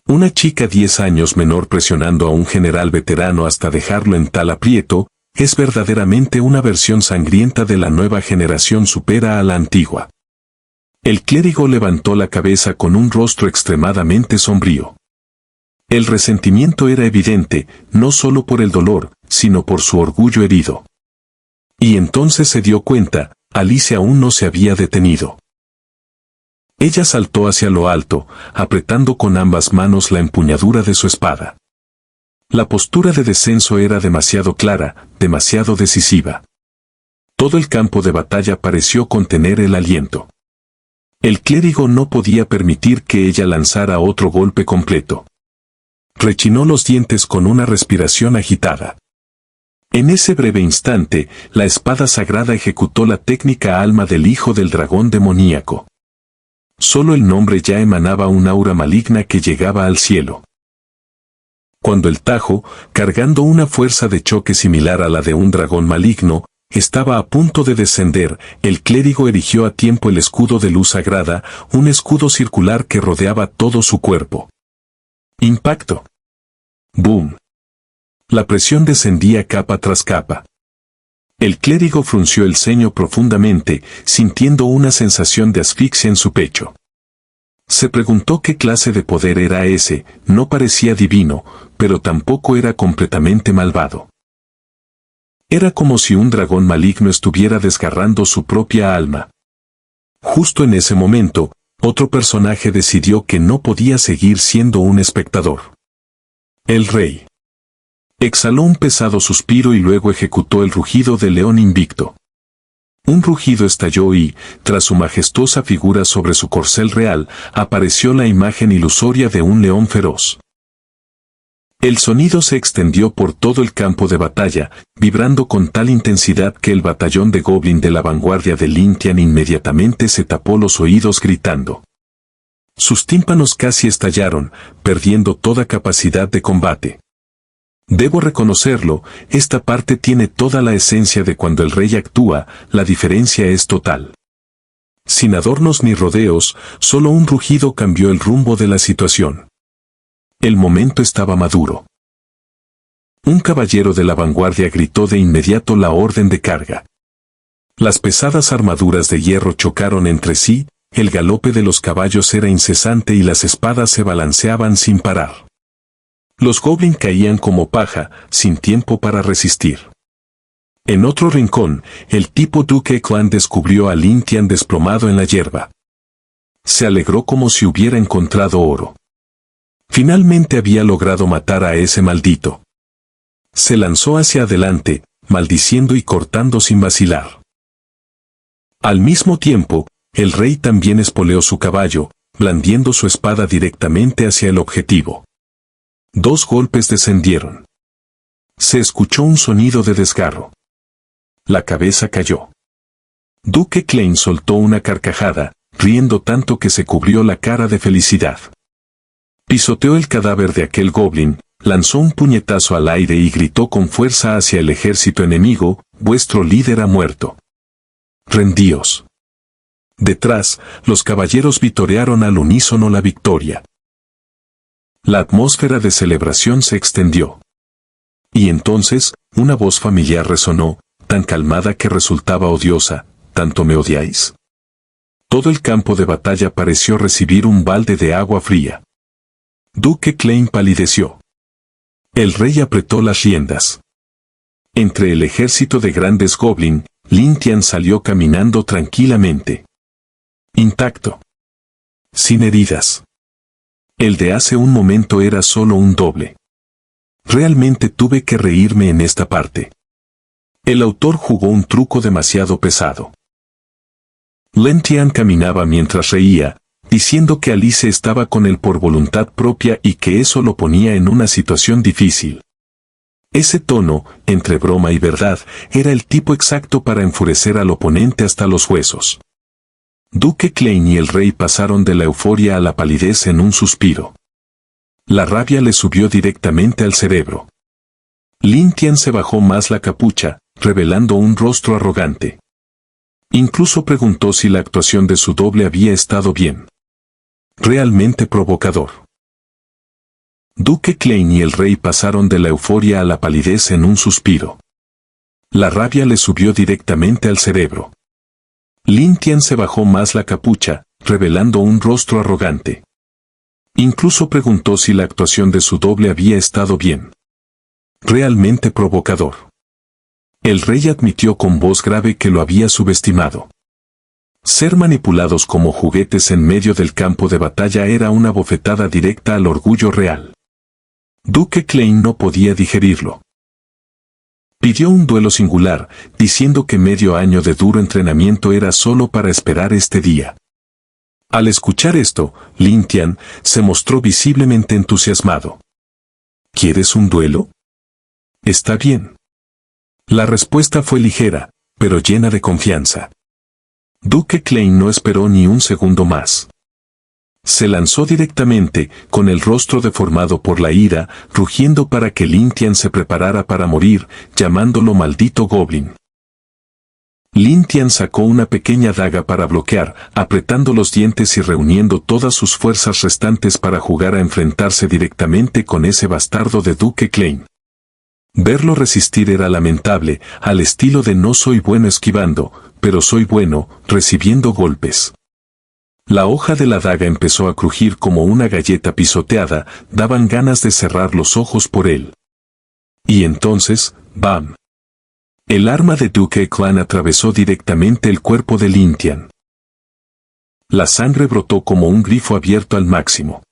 Una chica 10 años menor presionando a un general veterano hasta dejarlo en tal aprieto, es verdaderamente una versión sangrienta de la nueva generación supera a la antigua. El clérigo levantó la cabeza con un rostro extremadamente sombrío. El resentimiento era evidente, no solo por el dolor, sino por su orgullo herido. Y entonces se dio cuenta, Alice aún no se había detenido. Ella saltó hacia lo alto, apretando con ambas manos la empuñadura de su espada. La postura de descenso era demasiado clara, demasiado decisiva. Todo el campo de batalla pareció contener el aliento. El clérigo no podía permitir que ella lanzara otro golpe completo. Rechinó los dientes con una respiración agitada. En ese breve instante, la espada sagrada ejecutó la técnica alma del hijo del dragón demoníaco. Solo el nombre ya emanaba un aura maligna que llegaba al cielo. Cuando el tajo, cargando una fuerza de choque similar a la de un dragón maligno, estaba a punto de descender, el clérigo erigió a tiempo el escudo de luz sagrada, un escudo circular que rodeaba todo su cuerpo. Impacto. Boom. La presión descendía capa tras capa. El clérigo frunció el ceño profundamente, sintiendo una sensación de asfixia en su pecho. Se preguntó qué clase de poder era ese, no parecía divino, pero tampoco era completamente malvado. Era como si un dragón maligno estuviera desgarrando su propia alma. Justo en ese momento, otro personaje decidió que no podía seguir siendo un espectador. El rey. Exhaló un pesado suspiro y luego ejecutó el rugido del león invicto. Un rugido estalló y, tras su majestuosa figura sobre su corcel real, apareció la imagen ilusoria de un león feroz. El sonido se extendió por todo el campo de batalla, vibrando con tal intensidad que el batallón de Goblin de la vanguardia de Lin Tian inmediatamente se tapó los oídos gritando. Sus tímpanos casi estallaron, perdiendo toda capacidad de combate. Debo reconocerlo, esta parte tiene toda la esencia de cuando el rey actúa, la diferencia es total. Sin adornos ni rodeos, solo un rugido cambió el rumbo de la situación. El momento estaba maduro. Un caballero de la vanguardia gritó de inmediato la orden de carga. Las pesadas armaduras de hierro chocaron entre sí, el galope de los caballos era incesante y las espadas se balanceaban sin parar. Los goblins caían como paja, sin tiempo para resistir. En otro rincón, el tipo Duque Clan descubrió a Lin Tian desplomado en la hierba. Se alegró como si hubiera encontrado oro. Finalmente había logrado matar a ese maldito. Se lanzó hacia adelante, maldiciendo y cortando sin vacilar. Al mismo tiempo, el rey también espoleó su caballo, blandiendo su espada directamente hacia el objetivo. 2 golpes descendieron. Se escuchó un sonido de desgarro. La cabeza cayó. Duque Klein soltó una carcajada, riendo tanto que se cubrió la cara de felicidad. Pisoteó el cadáver de aquel goblin, lanzó un puñetazo al aire y gritó con fuerza hacia el ejército enemigo: «Vuestro líder ha muerto. Rendíos». Detrás, los caballeros vitorearon al unísono la victoria. La atmósfera de celebración se extendió. Y entonces, una voz familiar resonó, tan calmada que resultaba odiosa: ¿tanto me odiáis? Todo el campo de batalla pareció recibir un balde de agua fría. Duque Klein palideció. El rey apretó las riendas. Entre el ejército de grandes goblin, Lin Tian salió caminando tranquilamente. Intacto. Sin heridas. El de hace un momento era solo un doble. Realmente tuve que reírme en esta parte. El autor jugó un truco demasiado pesado. Lin Tian caminaba mientras reía, diciendo que Alice estaba con él por voluntad propia y que eso lo ponía en una situación difícil. Ese tono, entre broma y verdad, era el tipo exacto para enfurecer al oponente hasta los huesos. Duque Klein y el rey pasaron de la euforia a la palidez en un suspiro. La rabia le subió directamente al cerebro. Lin Tian se bajó más la capucha, revelando un rostro arrogante. Incluso preguntó si la actuación de su doble había estado bien. Realmente provocador. Duque Klein y el rey pasaron de la euforia a la palidez en un suspiro. La rabia le subió directamente al cerebro. Lin Tian se bajó más la capucha, revelando un rostro arrogante. Incluso preguntó si la actuación de su doble había estado bien. Realmente provocador. El rey admitió con voz grave que lo había subestimado. Ser manipulados como juguetes en medio del campo de batalla era una bofetada directa al orgullo real. Duke Klein no podía digerirlo. Pidió un duelo singular, diciendo que medio año de duro entrenamiento era solo para esperar este día. Al escuchar esto, Lin Tian se mostró visiblemente entusiasmado. ¿Quieres un duelo? Está bien. La respuesta fue ligera, pero llena de confianza. Duke Klein no esperó ni un segundo más. Se lanzó directamente, con el rostro deformado por la ira, rugiendo para que Lin Tian se preparara para morir, llamándolo maldito goblin. Lin Tian sacó una pequeña daga para bloquear, apretando los dientes y reuniendo todas sus fuerzas restantes para jugar a enfrentarse directamente con ese bastardo de Duke Klein. Verlo resistir era lamentable, al estilo de no soy bueno esquivando, pero soy bueno, recibiendo golpes. La hoja de la daga empezó a crujir como una galleta pisoteada, daban ganas de cerrar los ojos por él. Y entonces, ¡bam! El arma de Duke Clan atravesó directamente el cuerpo de Lin Tian. La sangre brotó como un grifo abierto al máximo.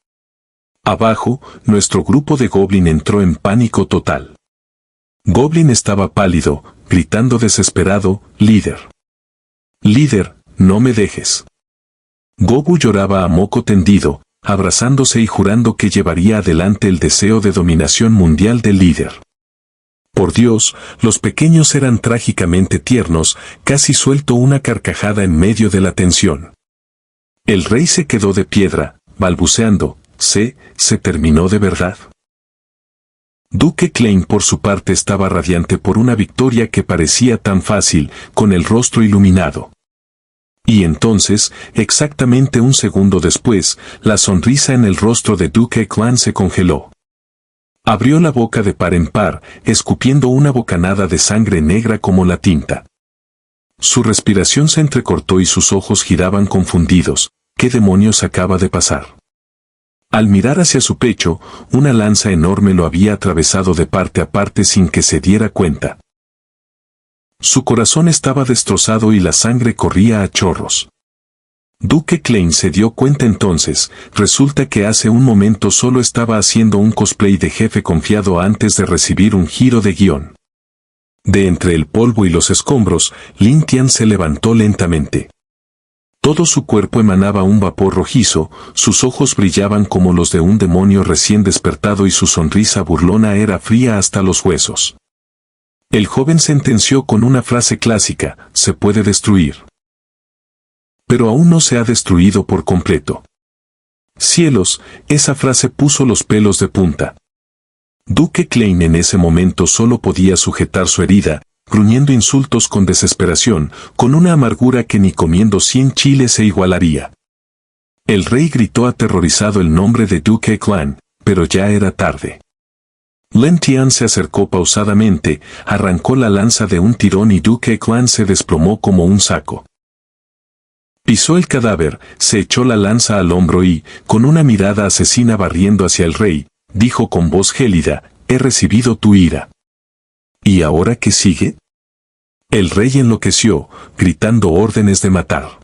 Abajo, nuestro grupo de Goblin entró en pánico total. Goblin estaba pálido, gritando desesperado, «¡Líder! ¡Líder, no me dejes!». Gobu lloraba a moco tendido, abrazándose y jurando que llevaría adelante el deseo de dominación mundial del líder. Por Dios, los pequeños eran trágicamente tiernos, casi suelto una carcajada en medio de la tensión. El rey se quedó de piedra, balbuceando, ¿se terminó de verdad? Duke Klein por su parte estaba radiante por una victoria que parecía tan fácil, con el rostro iluminado. Y entonces, exactamente un segundo después, la sonrisa en el rostro de Duke Clan se congeló. Abrió la boca de par en par, escupiendo una bocanada de sangre negra como la tinta. Su respiración se entrecortó y sus ojos giraban confundidos. ¿Qué demonios acaba de pasar? Al mirar hacia su pecho, una lanza enorme lo había atravesado de parte a parte sin que se diera cuenta. Su corazón estaba destrozado y la sangre corría a chorros. Duke Klein se dio cuenta entonces, resulta que hace un momento solo estaba haciendo un cosplay de jefe confiado antes de recibir un giro de guión. De entre el polvo y los escombros, Lin Tian se levantó lentamente. Todo su cuerpo emanaba un vapor rojizo, sus ojos brillaban como los de un demonio recién despertado y su sonrisa burlona era fría hasta los huesos. El joven sentenció con una frase clásica, se puede destruir. Pero aún no se ha destruido por completo. Cielos, esa frase puso los pelos de punta. Duke Klein en ese momento solo podía sujetar su herida, gruñendo insultos con desesperación, con una amargura que ni comiendo 100 chiles se igualaría. El rey gritó aterrorizado el nombre de Duke Clan, pero ya era tarde. Lin Tian se acercó pausadamente, arrancó la lanza de un tirón y Duke Clan se desplomó como un saco. Pisó el cadáver, se echó la lanza al hombro y, con una mirada asesina barriendo hacia el rey, dijo con voz gélida, he recibido tu ira. ¿Y ahora qué sigue? El rey enloqueció, gritando órdenes de matar.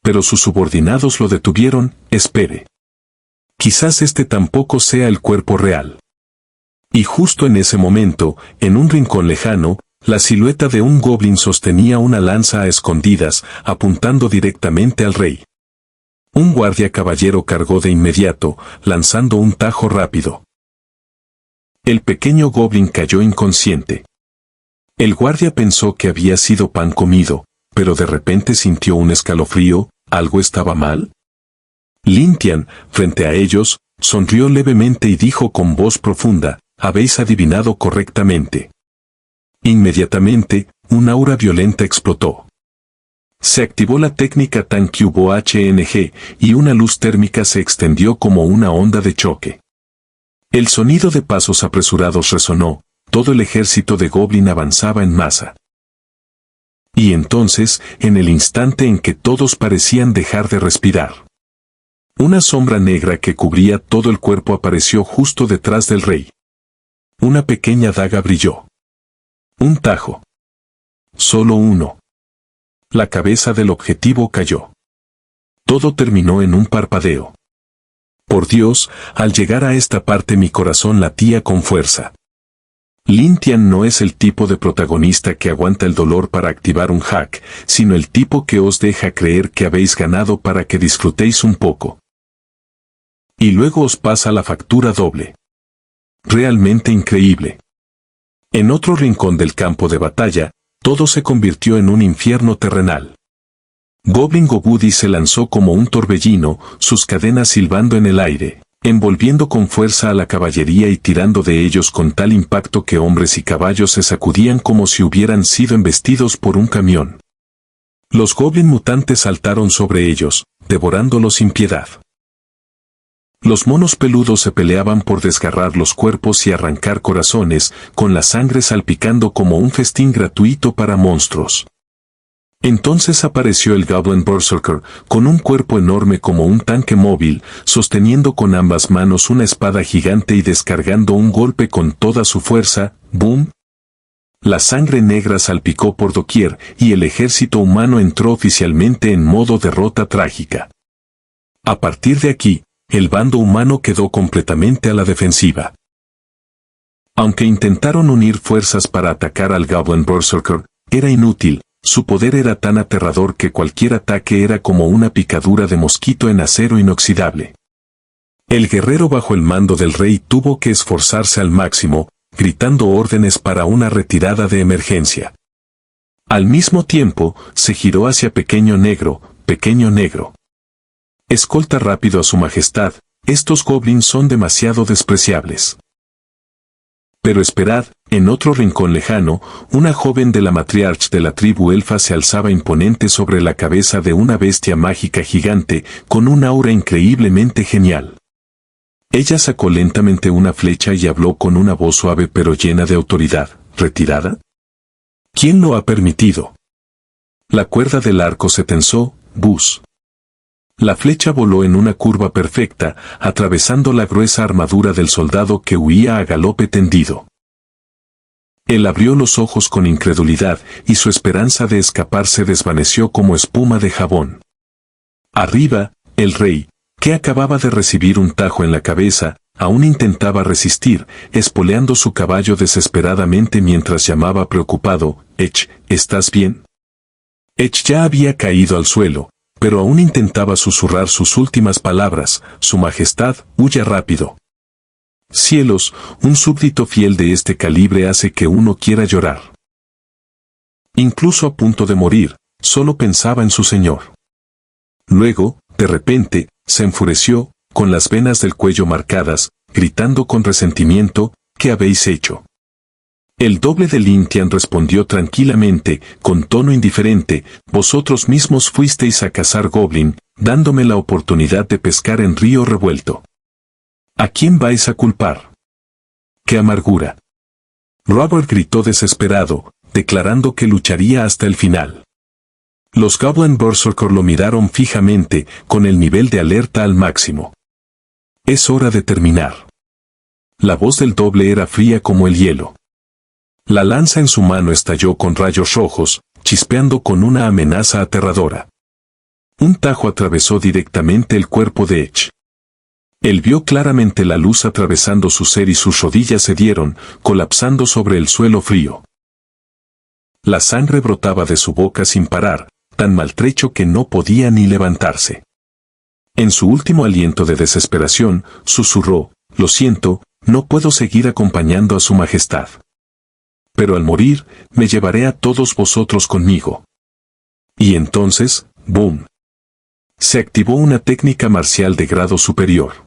Pero sus subordinados lo detuvieron, espere. Quizás este tampoco sea el cuerpo real. Y justo en ese momento, en un rincón lejano, la silueta de un goblin sostenía una lanza a escondidas, apuntando directamente al rey. Un guardia caballero cargó de inmediato, lanzando un tajo rápido. El pequeño goblin cayó inconsciente. El guardia pensó que había sido pan comido, pero de repente sintió un escalofrío, ¿algo estaba mal? Lin Tian, frente a ellos, sonrió levemente y dijo con voz profunda, habéis adivinado correctamente. Inmediatamente, un aura violenta explotó. Se activó la técnica Tan Cubo HNG y una luz térmica se extendió como una onda de choque. El sonido de pasos apresurados resonó, todo el ejército de Goblin avanzaba en masa. Y entonces, en el instante en que todos parecían dejar de respirar, Una sombra negra que cubría todo el cuerpo apareció justo detrás del rey. Una pequeña daga brilló. Un tajo. Solo uno. La cabeza del objetivo cayó. Todo terminó en un parpadeo. Por Dios, al llegar a esta parte mi corazón latía con fuerza. Lin Tian no es el tipo de protagonista que aguanta el dolor para activar un hack, sino el tipo que os deja creer que habéis ganado para que disfrutéis un poco. Y luego os pasa la factura doble. Realmente increíble. En otro rincón del campo de batalla, todo se convirtió en un infierno terrenal. Goblin Gobudi se lanzó como un torbellino, sus cadenas silbando en el aire, envolviendo con fuerza a la caballería y tirando de ellos con tal impacto que hombres y caballos se sacudían como si hubieran sido embestidos por un camión. Los goblin mutantes saltaron sobre ellos, devorándolos sin piedad. Los monos peludos se peleaban por desgarrar los cuerpos y arrancar corazones, con la sangre salpicando como un festín gratuito para monstruos. Entonces apareció el Goblin Berserker, con un cuerpo enorme como un tanque móvil, sosteniendo con ambas manos una espada gigante y descargando un golpe con toda su fuerza, ¡boom! La sangre negra salpicó por doquier y el ejército humano entró oficialmente en modo derrota trágica. A partir de aquí, el bando humano quedó completamente a la defensiva. Aunque intentaron unir fuerzas para atacar al Goblin Berserker, era inútil. Su poder era tan aterrador que cualquier ataque era como una picadura de mosquito en acero inoxidable. El guerrero bajo el mando del rey tuvo que esforzarse al máximo, gritando órdenes para una retirada de emergencia. Al mismo tiempo, se giró hacia Pequeño Negro. Escolta rápido a su majestad, estos goblins son demasiado despreciables. Pero esperad, en otro rincón lejano, una joven de la matriarca de la tribu elfa se alzaba imponente sobre la cabeza de una bestia mágica gigante, con un aura increíblemente genial. Ella sacó lentamente una flecha y habló con una voz suave pero llena de autoridad. ¿Retirada? ¿Quién lo ha permitido? La cuerda del arco se tensó, ¡bus! La flecha voló en una curva perfecta, atravesando la gruesa armadura del soldado que huía a galope tendido. Él abrió los ojos con incredulidad, y su esperanza de escapar se desvaneció como espuma de jabón. Arriba, el rey, que acababa de recibir un tajo en la cabeza, aún intentaba resistir, espoleando su caballo desesperadamente mientras llamaba preocupado, «Ech, ¿estás bien?» Ech ya había caído al suelo, pero aún intentaba susurrar sus últimas palabras, «Su majestad, huya rápido». Cielos, un súbdito fiel de este calibre hace que uno quiera llorar. Incluso a punto de morir, solo pensaba en su señor. Luego, de repente, se enfureció, con las venas del cuello marcadas, gritando con resentimiento, «¿Qué habéis hecho?» El doble de Lin Tian respondió tranquilamente, con tono indiferente, «Vosotros mismos fuisteis a cazar goblin, dándome la oportunidad de pescar en río revuelto. ¿A quién vais a culpar?» ¡Qué amargura! Robert gritó desesperado, declarando que lucharía hasta el final. Los Goblin Berserker lo miraron fijamente, con el nivel de alerta al máximo. «Es hora de terminar». La voz del doble era fría como el hielo. La lanza en su mano estalló con rayos rojos, chispeando con una amenaza aterradora. Un tajo atravesó directamente el cuerpo de Ech. Él vio claramente la luz atravesando su ser y sus rodillas cedieron, colapsando sobre el suelo frío. La sangre brotaba de su boca sin parar, tan maltrecho que no podía ni levantarse. En su último aliento de desesperación, susurró, «Lo siento, no puedo seguir acompañando a su majestad. Pero al morir, me llevaré a todos vosotros conmigo». Y entonces, ¡boom! Se activó una técnica marcial de grado superior.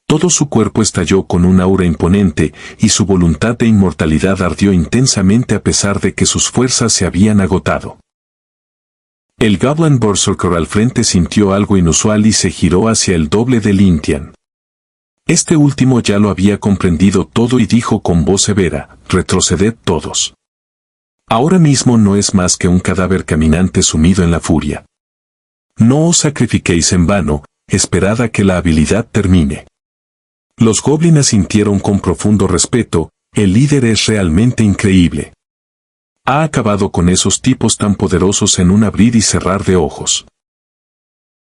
Todo su cuerpo estalló con un aura imponente, y su voluntad de inmortalidad ardió intensamente a pesar de que sus fuerzas se habían agotado. El Goblin Berserker al frente sintió algo inusual y se giró hacia el doble de Lin Tian. Este último ya lo había comprendido todo y dijo con voz severa, «Retroceded todos. Ahora mismo no es más que un cadáver caminante sumido en la furia. No os sacrifiquéis en vano, esperad a que la habilidad termine. Los goblins sintieron con profundo respeto, el líder es realmente increíble. Ha acabado con esos tipos tan poderosos en un abrir y cerrar de ojos.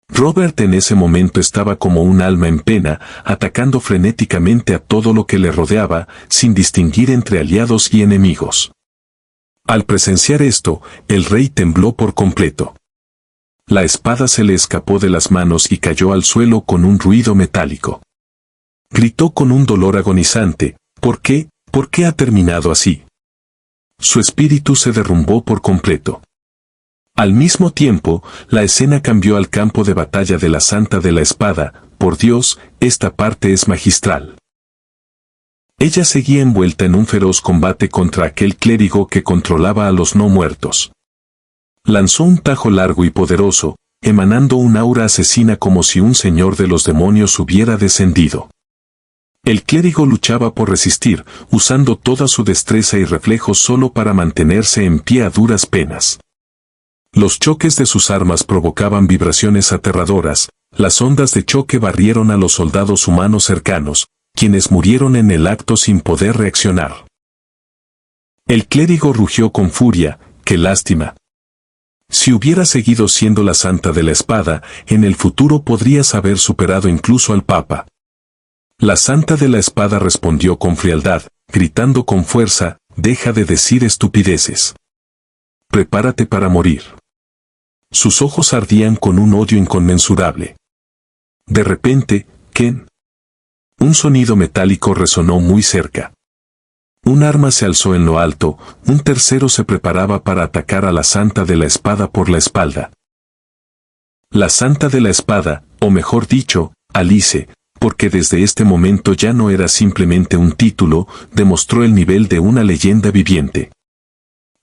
Robert en ese momento estaba como un alma en pena, atacando frenéticamente a todo lo que le rodeaba, sin distinguir entre aliados y enemigos. Al presenciar esto, el rey tembló por completo. La espada se le escapó de las manos y cayó al suelo con un ruido metálico. Gritó con un dolor agonizante, ¿por qué? ¿Por qué ha terminado así? Su espíritu se derrumbó por completo. Al mismo tiempo, la escena cambió al campo de batalla de la Santa de la Espada. Por Dios, esta parte es magistral. Ella seguía envuelta en un feroz combate contra aquel clérigo que controlaba a los no muertos. Lanzó un tajo largo y poderoso, emanando un aura asesina como si un señor de los demonios hubiera descendido. El clérigo luchaba por resistir, usando toda su destreza y reflejos solo para mantenerse en pie a duras penas. Los choques de sus armas provocaban vibraciones aterradoras, las ondas de choque barrieron a los soldados humanos cercanos, quienes murieron en el acto sin poder reaccionar. El clérigo rugió con furia, ¡qué lástima! Si hubiera seguido siendo la Santa de la Espada, en el futuro podrías haber superado incluso al Papa. La Santa de la Espada respondió con frialdad, gritando con fuerza, deja de decir estupideces. Prepárate para morir. Sus ojos ardían con un odio inconmensurable. De repente, ¿quién? Un sonido metálico resonó muy cerca. Un arma se alzó en lo alto, un tercero se preparaba para atacar a la Santa de la Espada por la espalda. La Santa de la Espada, o mejor dicho, Alice, porque desde este momento ya no era simplemente un título, demostró el nivel de una leyenda viviente.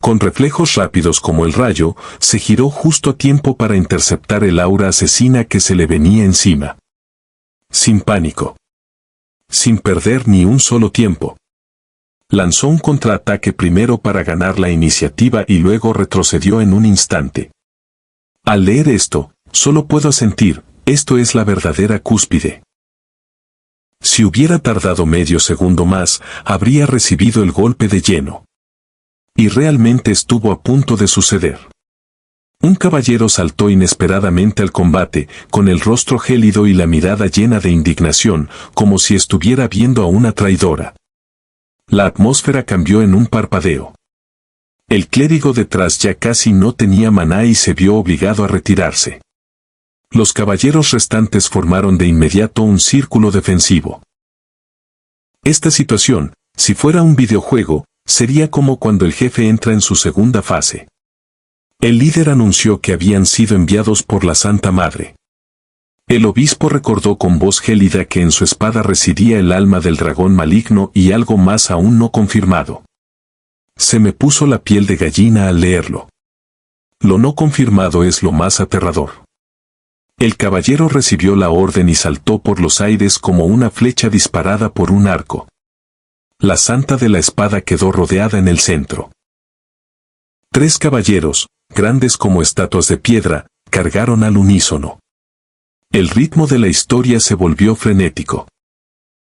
Con reflejos rápidos como el rayo, se giró justo a tiempo para interceptar el aura asesina que se le venía encima. Sin pánico. Sin perder ni un solo tiempo. Lanzó un contraataque primero para ganar la iniciativa y luego retrocedió en un instante. Al leer esto, solo puedo asentir, esto es la verdadera cúspide. Si hubiera tardado medio segundo más, habría recibido el golpe de lleno. Y realmente estuvo a punto de suceder. Un caballero saltó inesperadamente al combate, con el rostro gélido y la mirada llena de indignación, como si estuviera viendo a una traidora. La atmósfera cambió en un parpadeo. El clérigo detrás ya casi no tenía maná y se vio obligado a retirarse. Los caballeros restantes formaron de inmediato un círculo defensivo. Esta situación, si fuera un videojuego, sería como cuando el jefe entra en su segunda fase. El líder anunció que habían sido enviados por la Santa Madre. El obispo recordó con voz gélida que en su espada residía el alma del dragón maligno y algo más aún no confirmado. Se me puso la piel de gallina al leerlo. Lo no confirmado es lo más aterrador. El caballero recibió la orden y saltó por los aires como una flecha disparada por un arco. La Santa de la Espada quedó rodeada en el centro. 3 caballeros, grandes como estatuas de piedra, cargaron al unísono. El ritmo de la historia se volvió frenético.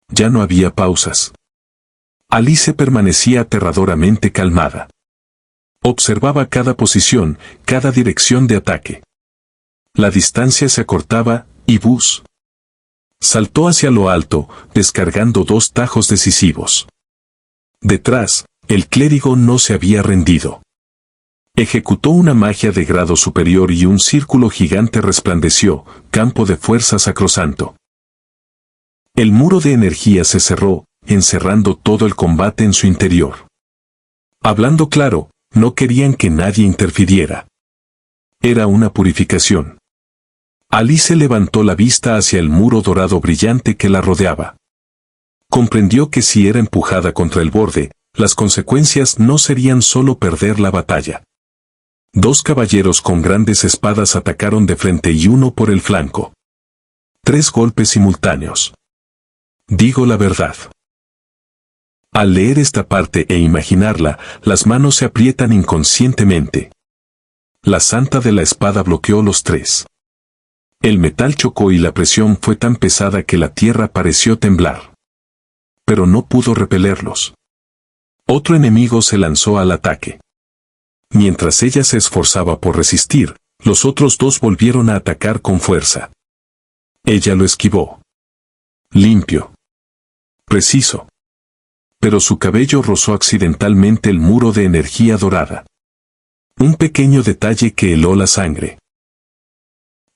Ya no había pausas. Alice permanecía aterradoramente calmada. Observaba cada posición, cada dirección de ataque. La distancia se acortaba, y Buzz saltó hacia lo alto, descargando 2 tajos decisivos. Detrás, el clérigo no se había rendido. Ejecutó una magia de grado superior y un círculo gigante resplandeció, campo de fuerza sacrosanto. El muro de energía se cerró, encerrando todo el combate en su interior. Hablando claro, no querían que nadie interfiriera. Era una purificación. Alice levantó la vista hacia el muro dorado brillante que la rodeaba. Comprendió que si era empujada contra el borde, las consecuencias no serían solo perder la batalla. 2 caballeros con grandes espadas atacaron de frente y uno por el flanco. 3 golpes simultáneos. Digo la verdad. Al leer esta parte e imaginarla, las manos se aprietan inconscientemente. La Santa de la Espada bloqueó los 3 El metal chocó y la presión fue tan pesada que la tierra pareció temblar. Pero no pudo repelerlos. Otro enemigo se lanzó al ataque. Mientras ella se esforzaba por resistir, los otros dos volvieron a atacar con fuerza. Ella lo esquivó. Limpio. Preciso. Pero su cabello rozó accidentalmente el muro de energía dorada. Un pequeño detalle que heló la sangre.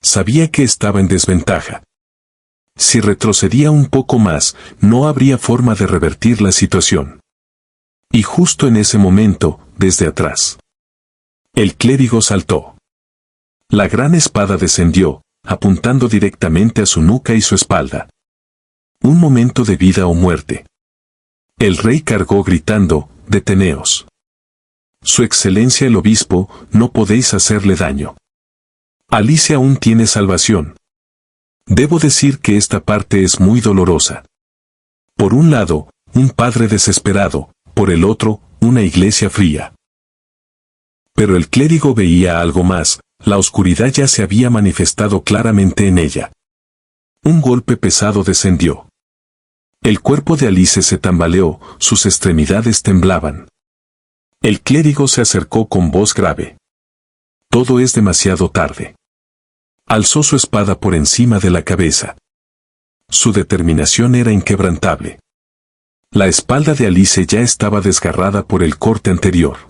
Sabía que estaba en desventaja. Si retrocedía un poco más, no habría forma de revertir la situación. Y justo en ese momento, desde atrás, el clérigo saltó. La gran espada descendió, apuntando directamente a su nuca y su espalda. Un momento de vida o muerte. El rey cargó gritando, «Deteneos. Su excelencia el obispo, no podéis hacerle daño. Alice aún tiene salvación». Debo decir que esta parte es muy dolorosa. Por un lado, un padre desesperado, por el otro, una iglesia fría. Pero el clérigo veía algo más, la oscuridad ya se había manifestado claramente en ella. Un golpe pesado descendió. El cuerpo de Alice se tambaleó, sus extremidades temblaban. El clérigo se acercó con voz grave. «Todo es demasiado tarde». Alzó su espada por encima de la cabeza. Su determinación era inquebrantable. La espalda de Alice ya estaba desgarrada por el corte anterior.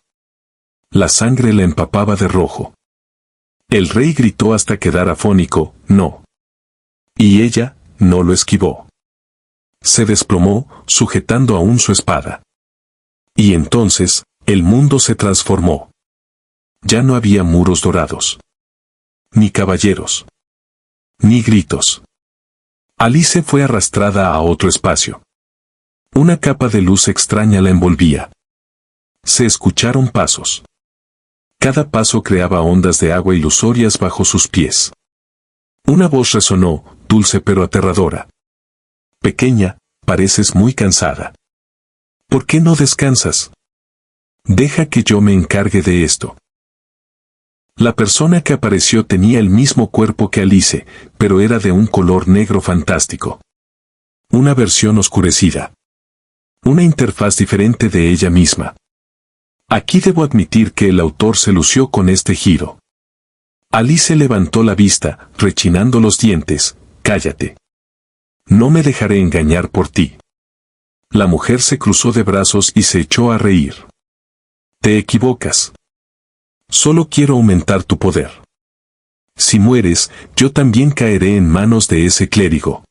La sangre la empapaba de rojo. El rey gritó hasta quedar afónico, «¡No!». Y ella, no lo esquivó. Se desplomó, sujetando aún su espada. Y entonces, el mundo se transformó. Ya no había muros dorados. Ni caballeros. Ni gritos. Alice fue arrastrada a otro espacio. Una capa de luz extraña la envolvía. Se escucharon pasos. Cada paso creaba ondas de agua ilusorias bajo sus pies. Una voz resonó, dulce pero aterradora. «Pequeña, pareces muy cansada. ¿Por qué no descansas? Deja que yo me encargue de esto». La persona que apareció tenía el mismo cuerpo que Alice, pero era de un color negro fantástico. Una versión oscurecida. Una interfaz diferente de ella misma. Aquí debo admitir que el autor se lució con este giro. Alice levantó la vista, rechinando los dientes. «Cállate. No me dejaré engañar por ti». La mujer se cruzó de brazos y se echó a reír. «Te equivocas. Solo quiero aumentar tu poder. Si mueres, yo también caeré en manos de ese clérigo.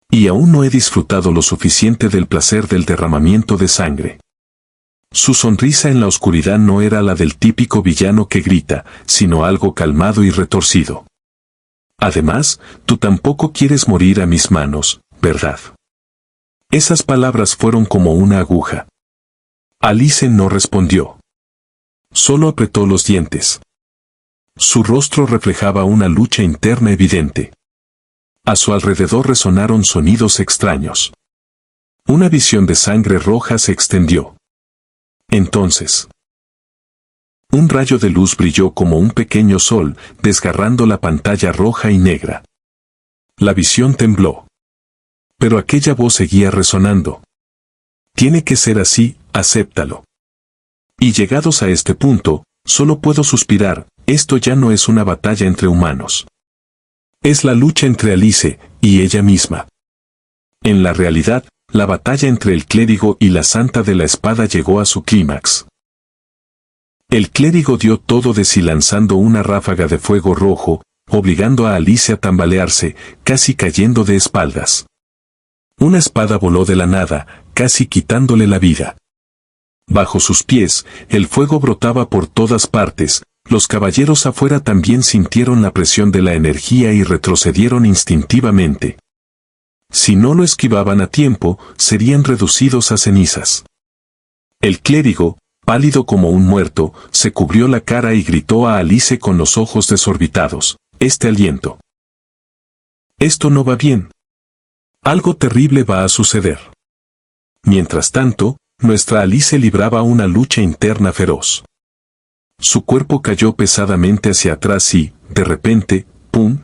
Y aún no he disfrutado lo suficiente del placer del derramamiento de sangre». Su sonrisa en la oscuridad no era la del típico villano que grita, sino algo calmado y retorcido. «Además, tú tampoco quieres morir a mis manos, ¿verdad?». Esas palabras fueron como una aguja. Alice no respondió. Solo apretó los dientes. Su rostro reflejaba una lucha interna evidente. A su alrededor resonaron sonidos extraños. Una visión de sangre roja se extendió. Entonces, un rayo de luz brilló como un pequeño sol, desgarrando la pantalla roja y negra. La visión tembló. Pero aquella voz seguía resonando. «Tiene que ser así, acéptalo». Y llegados a este punto, solo puedo suspirar, esto ya no es una batalla entre humanos. Es la lucha entre Alice y ella misma. En la realidad, la batalla entre el clérigo y la santa de la espada llegó a su clímax. El clérigo dio todo de sí lanzando una ráfaga de fuego rojo, obligando a Alice a tambalearse, casi cayendo de espaldas. Una espada voló de la nada, casi quitándole la vida. Bajo sus pies, el fuego brotaba por todas partes, los caballeros afuera también sintieron la presión de la energía y retrocedieron instintivamente. Si no lo esquivaban a tiempo, serían reducidos a cenizas. El clérigo, pálido como un muerto, se cubrió la cara y gritó a Alice con los ojos desorbitados, «Este aliento. Esto no va bien. Algo terrible va a suceder». Mientras tanto, nuestra Alice libraba una lucha interna feroz. Su cuerpo cayó pesadamente hacia atrás y, de repente, ¡pum!,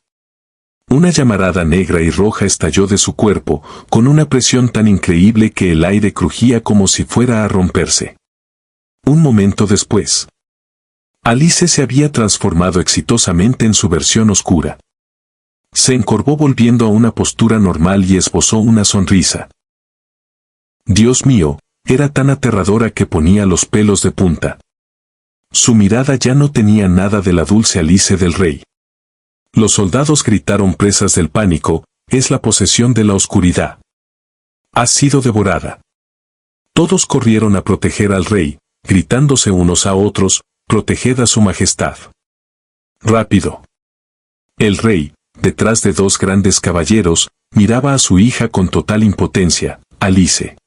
Una llamarada negra y roja estalló de su cuerpo, con una presión tan increíble que el aire crujía como si fuera a romperse. Un momento después, Alice se había transformado exitosamente en su versión oscura. Se encorvó volviendo a una postura normal y esbozó una sonrisa. Dios mío, era tan aterradora que ponía los pelos de punta. Su mirada ya no tenía nada de la dulce Alice del rey. Los soldados gritaron presas del pánico, es la posesión de la oscuridad. Ha sido devorada. Todos corrieron a proteger al rey, gritándose unos a otros, proteged a su majestad. Rápido. El rey, detrás de dos grandes caballeros, miraba a su hija con total impotencia. Alice.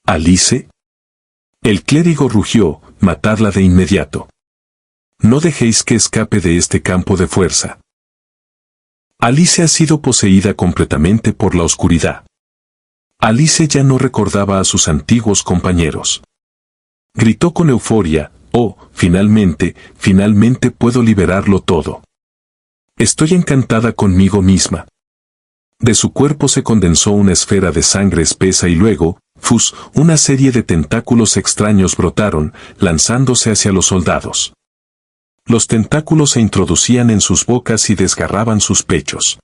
¿Alice? El clérigo rugió, matadla de inmediato. No dejéis que escape de este campo de fuerza. Alice ha sido poseída completamente por la oscuridad. Alice ya no recordaba a sus antiguos compañeros. Gritó con euforia, oh, finalmente puedo liberarlo todo. Estoy encantada conmigo misma. De su cuerpo se condensó una esfera de sangre espesa y luego, una serie de tentáculos extraños brotaron, lanzándose hacia los soldados. Los tentáculos se introducían en sus bocas y desgarraban sus pechos.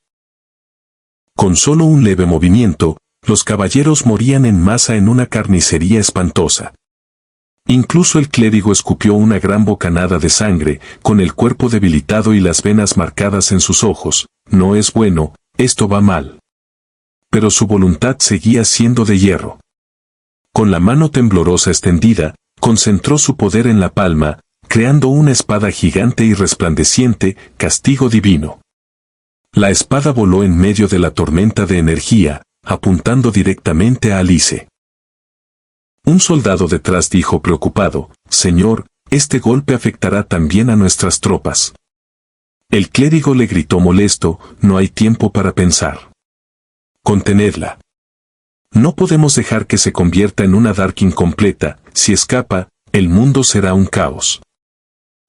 Con solo un leve movimiento, los caballeros morían en masa en una carnicería espantosa. Incluso el clérigo escupió una gran bocanada de sangre, con el cuerpo debilitado y las venas marcadas en sus ojos. No es bueno, esto va mal. Pero su voluntad seguía siendo de hierro. Con la mano temblorosa extendida, concentró su poder en la palma, creando una espada gigante y resplandeciente, castigo divino. La espada voló en medio de la tormenta de energía, apuntando directamente a Alice. Un soldado detrás dijo preocupado, «Señor, este golpe afectará también a nuestras tropas». El clérigo le gritó molesto, «No hay tiempo para pensar. Contenedla. No podemos dejar que se convierta en una Darkin completa, si escapa, el mundo será un caos».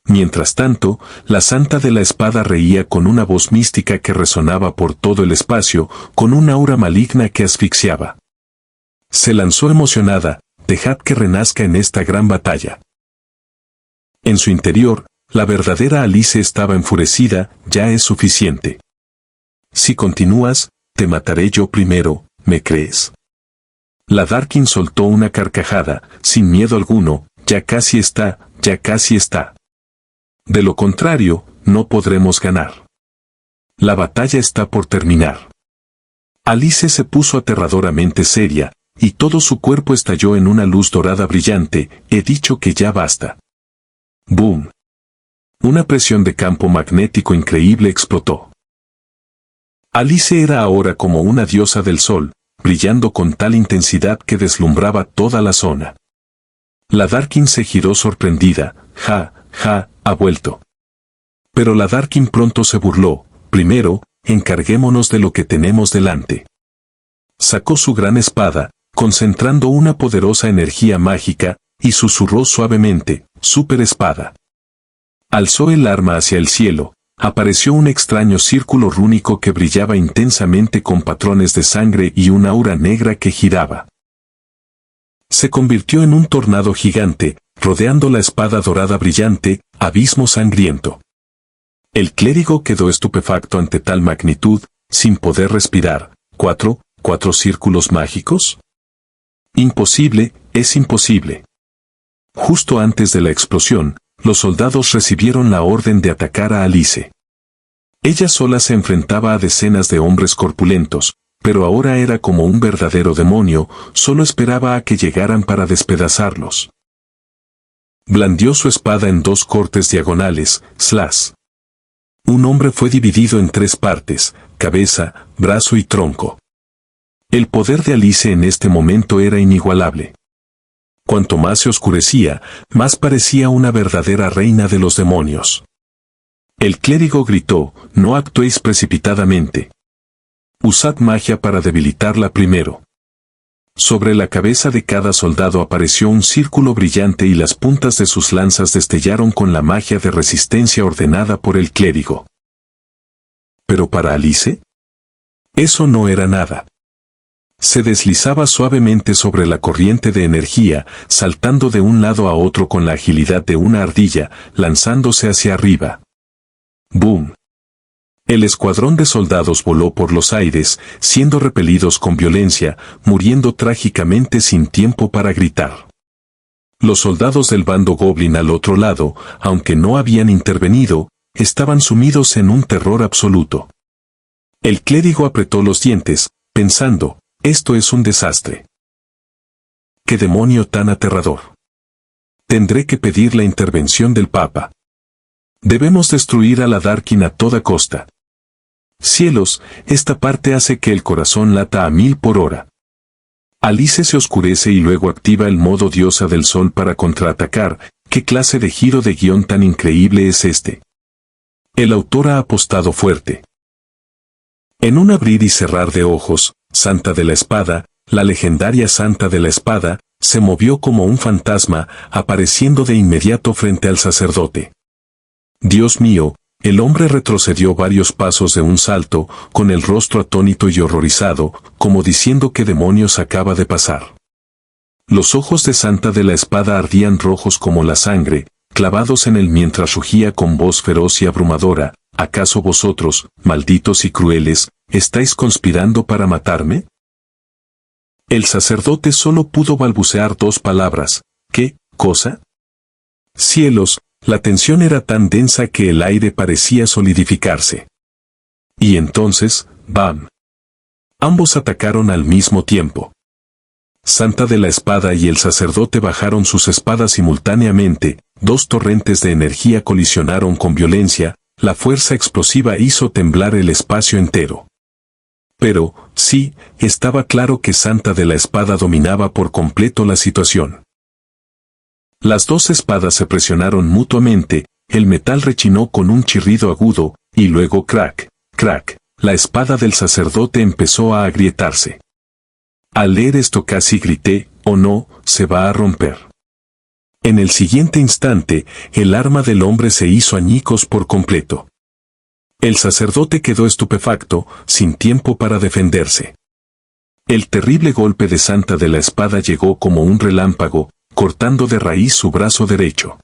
Mientras tanto, la santa de la espada reía con una voz mística que resonaba por todo el espacio, con una aura maligna que asfixiaba. Se lanzó emocionada, «Dejad que renazca en esta gran batalla». En su interior, la verdadera Alice estaba enfurecida, «Ya es suficiente. Si continúas, te mataré yo primero, ¿me crees?». La Darkin soltó una carcajada, sin miedo alguno, «Ya casi está, ya casi está. De lo contrario, no podremos ganar. La batalla está por terminar». Alice se puso aterradoramente seria, y todo su cuerpo estalló en una luz dorada brillante. «He dicho que ya basta». ¡Boom! Una presión de campo magnético increíble explotó. Alice era ahora como una diosa del sol, brillando con tal intensidad que deslumbraba toda la zona. La Darkin se giró sorprendida. «Ja, ha vuelto». Pero la Darkin pronto se burló. «Primero, encarguémonos de lo que tenemos delante». Sacó su gran espada, concentrando una poderosa energía mágica, y susurró suavemente, «Super espada». Alzó el arma hacia el cielo, apareció un extraño círculo rúnico que brillaba intensamente con patrones de sangre y una aura negra que giraba. Se convirtió en un tornado gigante, rodeando la espada dorada brillante, abismo sangriento. El clérigo quedó estupefacto ante tal magnitud, sin poder respirar. ¿Cuatro círculos mágicos? Imposible, es imposible. Justo antes de la explosión, los soldados recibieron la orden de atacar a Alice. Ella sola se enfrentaba a decenas de hombres corpulentos, pero ahora era como un verdadero demonio, solo esperaba a que llegaran para despedazarlos. Blandió su espada en 2 cortes diagonales, slash. Un hombre fue dividido en 3 partes, cabeza, brazo y tronco. El poder de Alice en este momento era inigualable. Cuanto más se oscurecía, más parecía una verdadera reina de los demonios. El clérigo gritó, «No actuéis precipitadamente. Usad magia para debilitarla primero». Sobre la cabeza de cada soldado apareció un círculo brillante y las puntas de sus lanzas destellaron con la magia de resistencia ordenada por el clérigo. pero para Alice, eso no era nada. Se deslizaba suavemente sobre la corriente de energía, saltando de un lado a otro con la agilidad de una ardilla, lanzándose hacia arriba. ¡Boom! El escuadrón de soldados voló por los aires, siendo repelidos con violencia, muriendo trágicamente sin tiempo para gritar. Los soldados del bando Goblin al otro lado, aunque no habían intervenido, estaban sumidos en un terror absoluto. El clérigo apretó los dientes, pensando, esto es un desastre. ¡Qué demonio tan aterrador! Tendré que pedir la intervención del Papa. Debemos destruir a la Darkin a toda costa. Cielos, esta parte hace que el corazón lata a 1000 por hora. Alice se oscurece y luego activa el modo diosa del sol para contraatacar. ¿Qué clase de giro de guión tan increíble es este? El autor ha apostado fuerte. En un abrir y cerrar de ojos, Santa de la Espada, la legendaria Santa de la Espada, se movió como un fantasma, apareciendo de inmediato frente al sacerdote. Dios mío, el hombre retrocedió varios pasos de un salto, con el rostro atónito y horrorizado, como diciendo qué demonios acaba de pasar. Los ojos de Santa de la Espada ardían rojos como la sangre, clavados en él mientras rugía con voz feroz y abrumadora, ¿acaso vosotros, malditos y crueles, estáis conspirando para matarme? El sacerdote solo pudo balbucear 2 palabras. ¿Qué cosa? Cielos, la tensión era tan densa que el aire parecía solidificarse. Y entonces, ¡bam! Ambos atacaron al mismo tiempo. Santa de la Espada y el sacerdote bajaron sus espadas simultáneamente, 2 torrentes de energía colisionaron con violencia, la fuerza explosiva hizo temblar el espacio entero. Pero, sí, estaba claro que Santa de la Espada dominaba por completo la situación. Las 2 espadas se presionaron mutuamente, el metal rechinó con un chirrido agudo, y luego crack, crack, la espada del sacerdote empezó a agrietarse. Al leer esto casi grité, «Oh no, se va a romper». En el siguiente instante, el arma del hombre se hizo añicos por completo. El sacerdote quedó estupefacto, sin tiempo para defenderse. El terrible golpe de Santa de la Espada llegó como un relámpago, cortando de raíz su brazo derecho.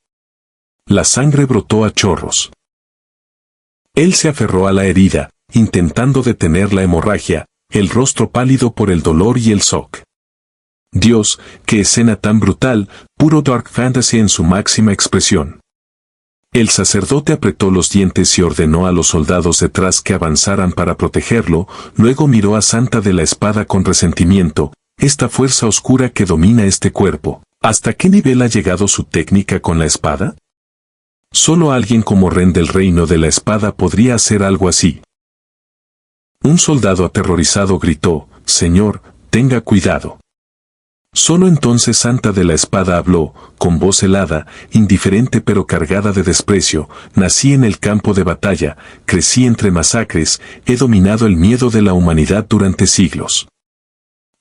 La sangre brotó a chorros. Él se aferró a la herida, intentando detener la hemorragia, el rostro pálido por el dolor y el shock. Dios, qué escena tan brutal, puro dark fantasy en su máxima expresión. El sacerdote apretó los dientes y ordenó a los soldados detrás que avanzaran para protegerlo, luego miró a Santa de la Espada con resentimiento, esta fuerza oscura que domina este cuerpo, ¿hasta qué nivel ha llegado su técnica con la espada? Solo alguien como Ren del Reino de la Espada podría hacer algo así. Un soldado aterrorizado gritó, «Señor, tenga cuidado». Solo entonces Santa de la Espada habló, con voz helada, indiferente pero cargada de desprecio, «Nací en el campo de batalla, crecí entre masacres, he dominado el miedo de la humanidad durante siglos.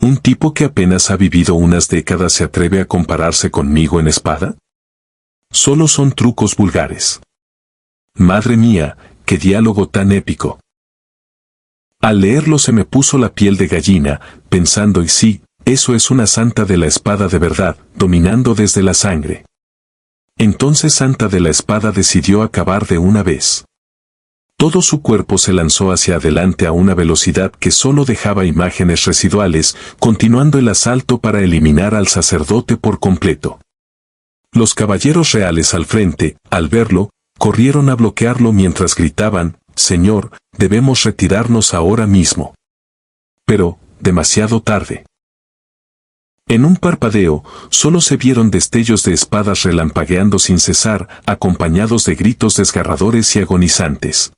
¿Un tipo que apenas ha vivido unas décadas se atreve a compararse conmigo en espada? Solo son trucos vulgares». Madre mía, qué diálogo tan épico. Al leerlo se me puso la piel de gallina, pensando y sí, eso es una Santa de la Espada de verdad, dominando desde la sangre. Entonces Santa de la Espada decidió acabar de una vez. Todo su cuerpo se lanzó hacia adelante a una velocidad que solo dejaba imágenes residuales, continuando el asalto para eliminar al sacerdote por completo. Los caballeros reales al frente, al verlo, corrieron a bloquearlo mientras gritaban, «Señor, debemos retirarnos ahora mismo». Pero, demasiado tarde. En un parpadeo, solo se vieron destellos de espadas relampagueando sin cesar, acompañados de gritos desgarradores y agonizantes.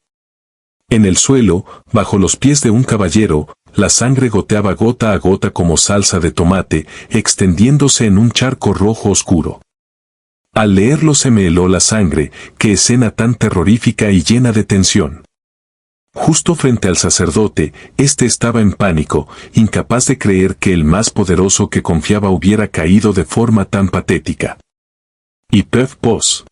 En el suelo, bajo los pies de un caballero, la sangre goteaba gota a gota como salsa de tomate, extendiéndose en un charco rojo oscuro. Al leerlo se me heló la sangre, qué escena tan terrorífica y llena de tensión. Justo frente al sacerdote, este estaba en pánico, incapaz de creer que el más poderoso que confiaba hubiera caído de forma tan patética. Y Pef Pos.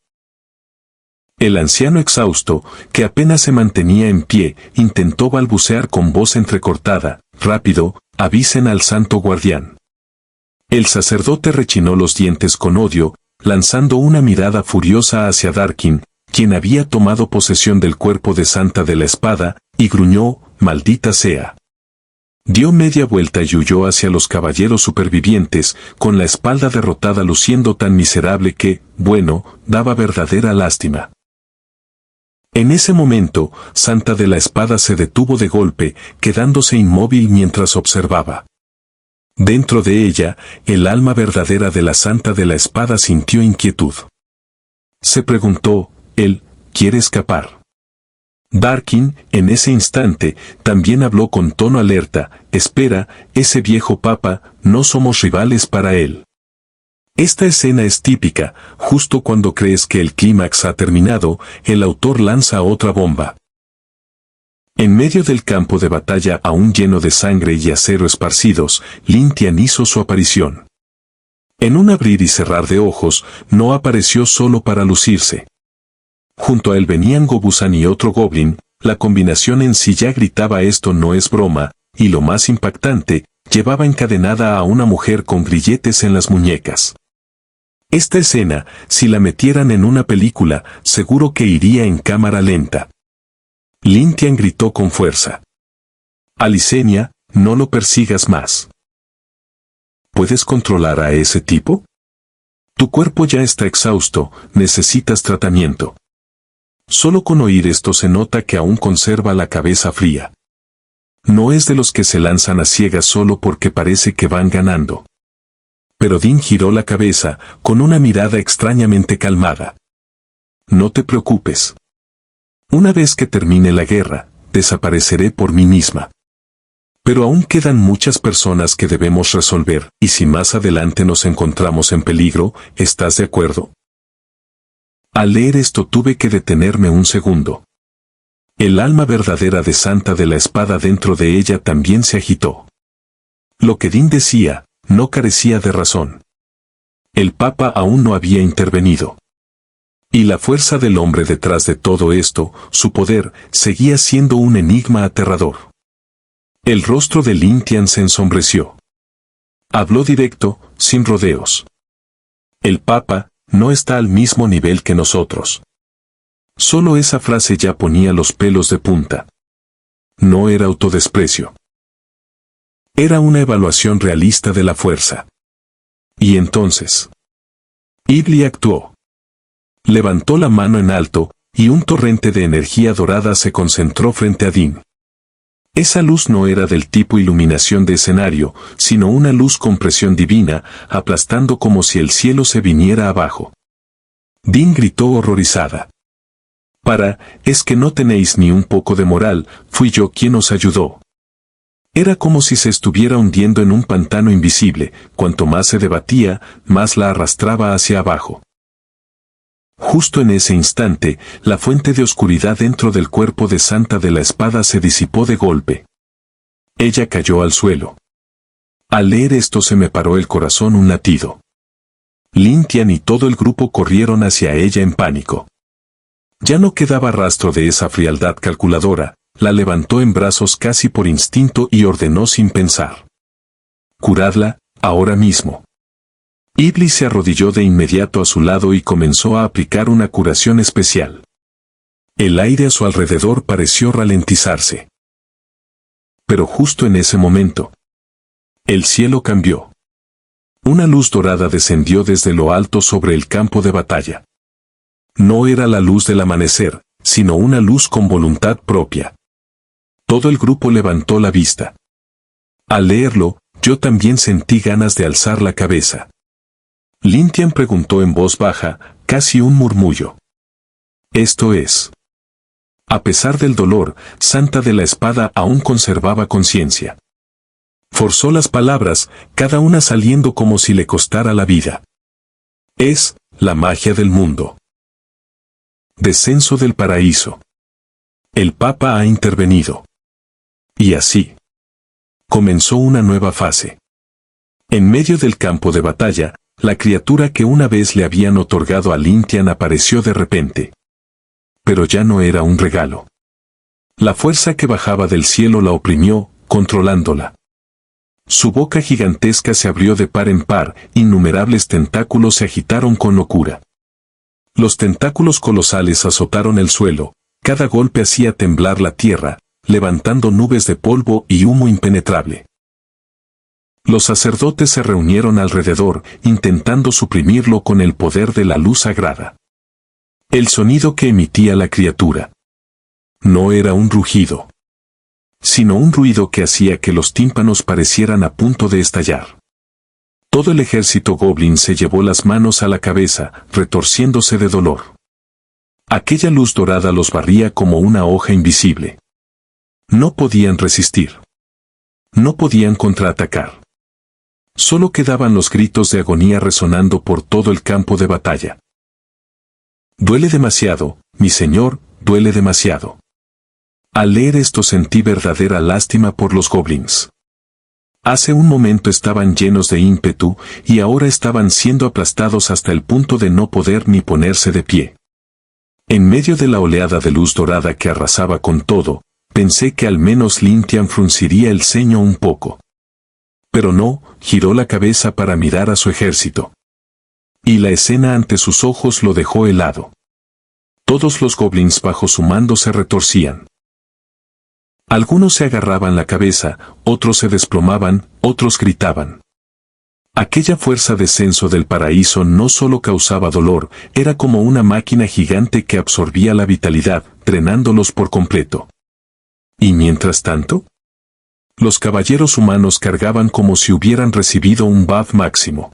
El anciano exhausto, que apenas se mantenía en pie, intentó balbucear con voz entrecortada: «Rápido, avisen al santo guardián». El sacerdote rechinó los dientes con odio, lanzando una mirada furiosa hacia Darkin, quien había tomado posesión del cuerpo de Santa de la Espada, y gruñó: «Maldita sea». Dio media vuelta y huyó hacia los caballeros supervivientes, con la espalda derrotada, luciendo tan miserable que, bueno, daba verdadera lástima. En ese momento, Santa de la Espada se detuvo de golpe, quedándose inmóvil mientras observaba. Dentro de ella, el alma verdadera de la Santa de la Espada sintió inquietud. Se preguntó: «¿Él quiere escapar?». Darkin, en ese instante, también habló con tono alerta: «Espera, ese viejo papa, no somos rivales para él». Esta escena es típica: justo cuando crees que el clímax ha terminado, el autor lanza otra bomba. En medio del campo de batalla aún lleno de sangre y acero esparcidos, Lin Tian hizo su aparición. En un abrir y cerrar de ojos, no apareció solo para lucirse. Junto a él venían Gobusan y otro goblin. La combinación en sí ya gritaba: «Esto no es broma», y lo más impactante, llevaba encadenada a una mujer con grilletes en las muñecas. Esta escena, si la metieran en una película, seguro que iría en cámara lenta. Lin Tian gritó con fuerza: «Alicenia, no lo persigas más. ¿Puedes controlar a ese tipo? Tu cuerpo ya está exhausto, necesitas tratamiento». Solo con oír esto se nota que aún conserva la cabeza fría. No es de los que se lanzan a ciegas solo porque parece que van ganando. Pero Din giró la cabeza, con una mirada extrañamente calmada. «No te preocupes. Una vez que termine la guerra, desapareceré por mí misma. Pero aún quedan muchas personas que debemos resolver, y si más adelante nos encontramos en peligro, ¿estás de acuerdo?». Al leer esto tuve que detenerme un segundo. El alma verdadera de Santa de la Espada dentro de ella también se agitó. Lo que Din decía no carecía de razón. El Papa aún no había intervenido. Y la fuerza del hombre detrás de todo esto, su poder, seguía siendo un enigma aterrador. El rostro de Lin Tian se ensombreció. Habló directo, sin rodeos. «El Papa no está al mismo nivel que nosotros». Solo esa frase ya ponía los pelos de punta. No era autodesprecio. Era una evaluación realista de la fuerza. Y entonces, Ibli actuó. Levantó la mano en alto, y un torrente de energía dorada se concentró frente a Din. Esa luz no era del tipo iluminación de escenario, sino una luz con presión divina, aplastando como si el cielo se viniera abajo. Din gritó horrorizada: «Es que no tenéis ni un poco de moral, fui yo quien os ayudó». Era como si se estuviera hundiendo en un pantano invisible, cuanto más se debatía, más la arrastraba hacia abajo. Justo en ese instante, la fuente de oscuridad dentro del cuerpo de Santa de la Espada se disipó de golpe. Ella cayó al suelo. Al leer esto se me paró el corazón un latido. Lin Tian y todo el grupo corrieron hacia ella en pánico. Ya no quedaba rastro de esa frialdad calculadora. La levantó en brazos casi por instinto y ordenó sin pensar: «Curadla, ahora mismo». Iblis se arrodilló de inmediato a su lado y comenzó a aplicar una curación especial. El aire a su alrededor pareció ralentizarse. Pero justo en ese momento, el cielo cambió. Una luz dorada descendió desde lo alto sobre el campo de batalla. No era la luz del amanecer, sino una luz con voluntad propia. Todo el grupo levantó la vista. Al leerlo, yo también sentí ganas de alzar la cabeza. Lin Tian preguntó en voz baja, casi un murmullo: «¿Esto es?». A pesar del dolor, Santa de la Espada aún conservaba conciencia. Forzó las palabras, cada una saliendo como si le costara la vida. «Es la magia del mundo. Descenso del paraíso. El Papa ha intervenido». Y así comenzó una nueva fase. En medio del campo de batalla, la criatura que una vez le habían otorgado a Lin Tian apareció de repente. pero ya no era un regalo. La fuerza que bajaba del cielo la oprimió, controlándola. Su boca gigantesca se abrió de par en par, innumerables tentáculos se agitaron con locura. Los tentáculos colosales azotaron el suelo, cada golpe hacía temblar la tierra, levantando nubes de polvo y humo impenetrable. Los sacerdotes se reunieron alrededor, intentando suprimirlo con el poder de la luz sagrada. El sonido que emitía la criatura no era un rugido, sino un ruido que hacía que los tímpanos parecieran a punto de estallar. Todo el ejército goblin se llevó las manos a la cabeza, retorciéndose de dolor. Aquella luz dorada los barría como una hoja invisible. No podían resistir. No podían contraatacar. Solo quedaban los gritos de agonía resonando por todo el campo de batalla. Duele demasiado, mi señor, duele demasiado. Al leer esto sentí verdadera lástima por los goblins. Hace un momento estaban llenos de ímpetu, y ahora estaban siendo aplastados hasta el punto de no poder ni ponerse de pie. En medio de la oleada de luz dorada que arrasaba con todo, pensé que al menos Lintian frunciría el ceño un poco. Pero no, giró la cabeza para mirar a su ejército. Y la escena ante sus ojos lo dejó helado. Todos los goblins bajo su mando se retorcían. Algunos se agarraban la cabeza, otros se desplomaban, otros gritaban. Aquella fuerza descenso del paraíso no solo causaba dolor, era como una máquina gigante que absorbía la vitalidad, drenándolos por completo. ¿Y mientras tanto? Los caballeros humanos cargaban como si hubieran recibido un buff máximo.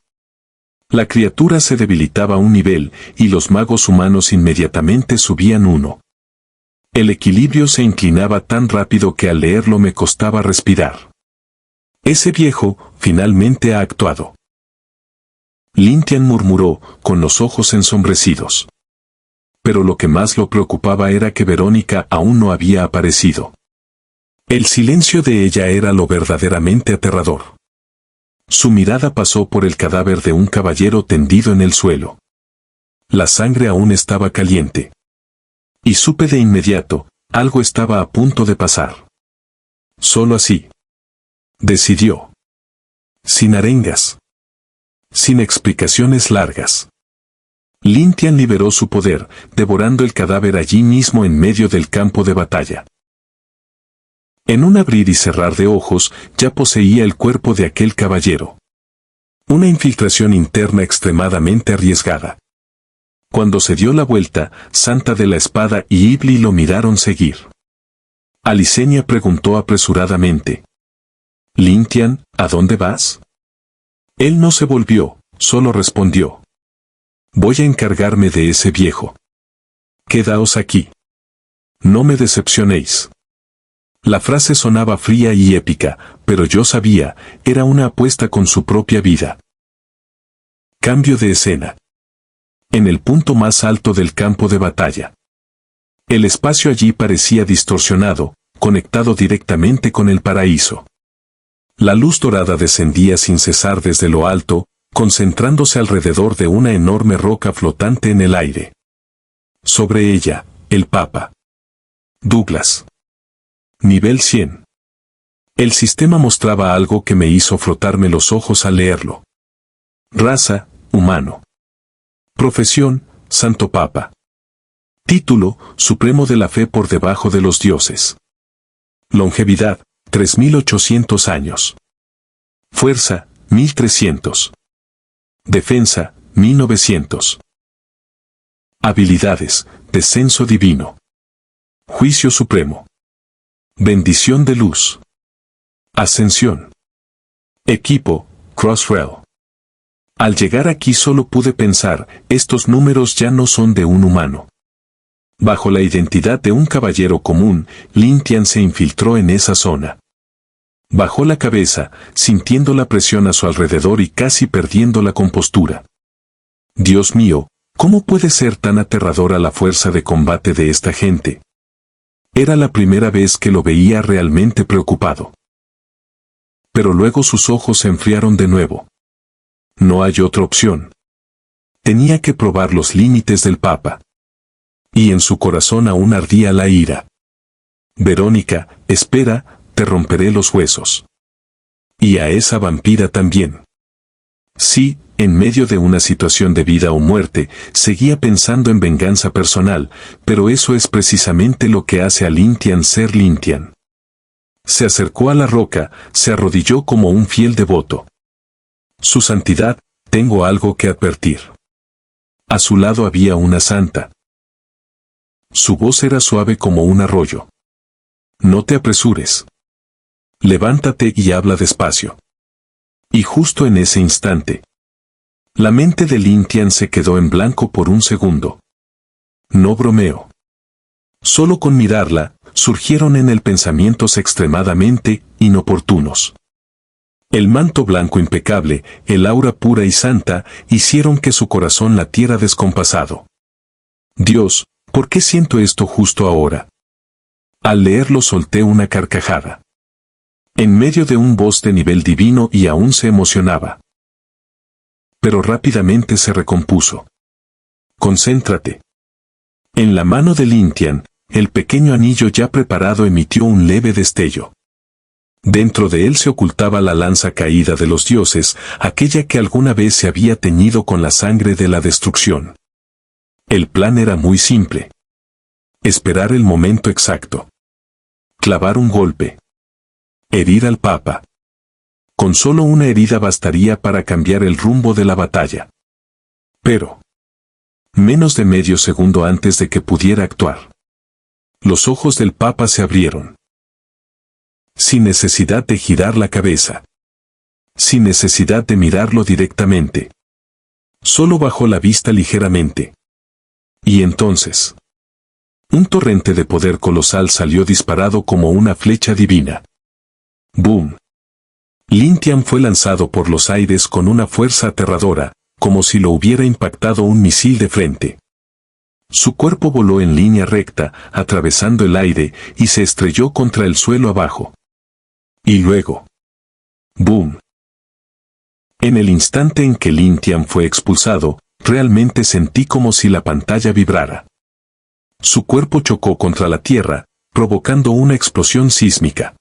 La criatura se debilitaba un nivel, y los magos humanos inmediatamente subían uno. El equilibrio se inclinaba tan rápido que al leerlo me costaba respirar. Ese viejo, finalmente ha actuado. Lintian murmuró, con los ojos ensombrecidos. Pero lo que más lo preocupaba era que Verónica aún no había aparecido. El silencio de ella era lo verdaderamente aterrador. Su mirada pasó por el cadáver de un caballero tendido en el suelo. La sangre aún estaba caliente. Y supe de inmediato, algo estaba a punto de pasar. Solo así. Decidió. Sin arengas. Sin explicaciones largas. Lintian liberó su poder, devorando el cadáver allí mismo en medio del campo de batalla. En un abrir y cerrar de ojos, ya poseía el cuerpo de aquel caballero. Una infiltración interna extremadamente arriesgada. Cuando se dio la vuelta, Santa de la Espada y Ibli lo miraron seguir. Alicenia preguntó apresuradamente. «Lintian, ¿a dónde vas?» Él no se volvió, solo respondió. «Voy a encargarme de ese viejo. Quedaos aquí. No me decepcionéis». La frase sonaba fría y épica, pero yo sabía, era una apuesta con su propia vida. Cambio de escena. En el punto más alto del campo de batalla. El espacio allí parecía distorsionado, conectado directamente con el paraíso. La luz dorada descendía sin cesar desde lo alto, concentrándose alrededor de una enorme roca flotante en el aire. Sobre ella, el Papa. Douglas. Nivel 100. El sistema mostraba algo que me hizo frotarme los ojos al leerlo. Raza, humano. Profesión, Santo Papa. Título, Supremo de la Fe por debajo de los dioses. Longevidad, 3800 años. Fuerza, 1300. Defensa, 1900. Habilidades, Descenso divino. Juicio supremo. Bendición de luz. Ascensión. Equipo, Crossrail. Al llegar aquí solo pude pensar, estos números ya no son de un humano. Bajo la identidad de un caballero común, Lintian se infiltró en esa zona. Bajó la cabeza, sintiendo la presión a su alrededor y casi perdiendo la compostura. Dios mío, ¿cómo puede ser tan aterradora la fuerza de combate de esta gente? Era la primera vez que lo veía realmente preocupado. Pero luego sus ojos se enfriaron de nuevo. No hay otra opción. Tenía que probar los límites del Papa. Y en su corazón aún ardía la ira. Verónica, espera, te romperé los huesos. Y a esa vampira también. Sí, en medio de una situación de vida o muerte, seguía pensando en venganza personal, pero eso es precisamente lo que hace a Lyntian ser Lyntian. Se acercó a la roca, se arrodilló como un fiel devoto. Su santidad, tengo algo que advertir. A su lado había una santa. Su voz era suave como un arroyo. No te apresures. Levántate y habla despacio. Y justo en ese instante, la mente de Lyntian se quedó en blanco por un segundo. No bromeo. Solo con mirarla, surgieron en él pensamientos extremadamente inoportunos. El manto blanco impecable, el aura pura y santa, hicieron que su corazón latiera descompasado. Dios, ¿por qué siento esto justo ahora? Al leerlo solté una carcajada. En medio de un voz de nivel divino y aún se emocionaba. Pero rápidamente se recompuso. Concéntrate. En la mano de Lyntian, el pequeño anillo ya preparado emitió un leve destello. Dentro de él se ocultaba la lanza caída de los dioses, aquella que alguna vez se había teñido con la sangre de la destrucción. El plan era muy simple. Esperar el momento exacto. Clavar un golpe. Herir al Papa. Con solo una herida bastaría para cambiar el rumbo de la batalla. Pero, menos de medio segundo antes de que pudiera actuar, los ojos del Papa se abrieron. Sin necesidad de girar la cabeza. Sin necesidad de mirarlo directamente. Solo bajó la vista ligeramente. Y entonces, un torrente de poder colosal salió disparado como una flecha divina. ¡Boom! Lyntian fue lanzado por los aires con una fuerza aterradora, como si lo hubiera impactado un misil de frente. Su cuerpo voló en línea recta, atravesando el aire, y se estrelló contra el suelo abajo. Y luego, ¡boom! En el instante en que Lyntian fue expulsado, realmente sentí como si la pantalla vibrara. Su cuerpo chocó contra la tierra, provocando una explosión sísmica.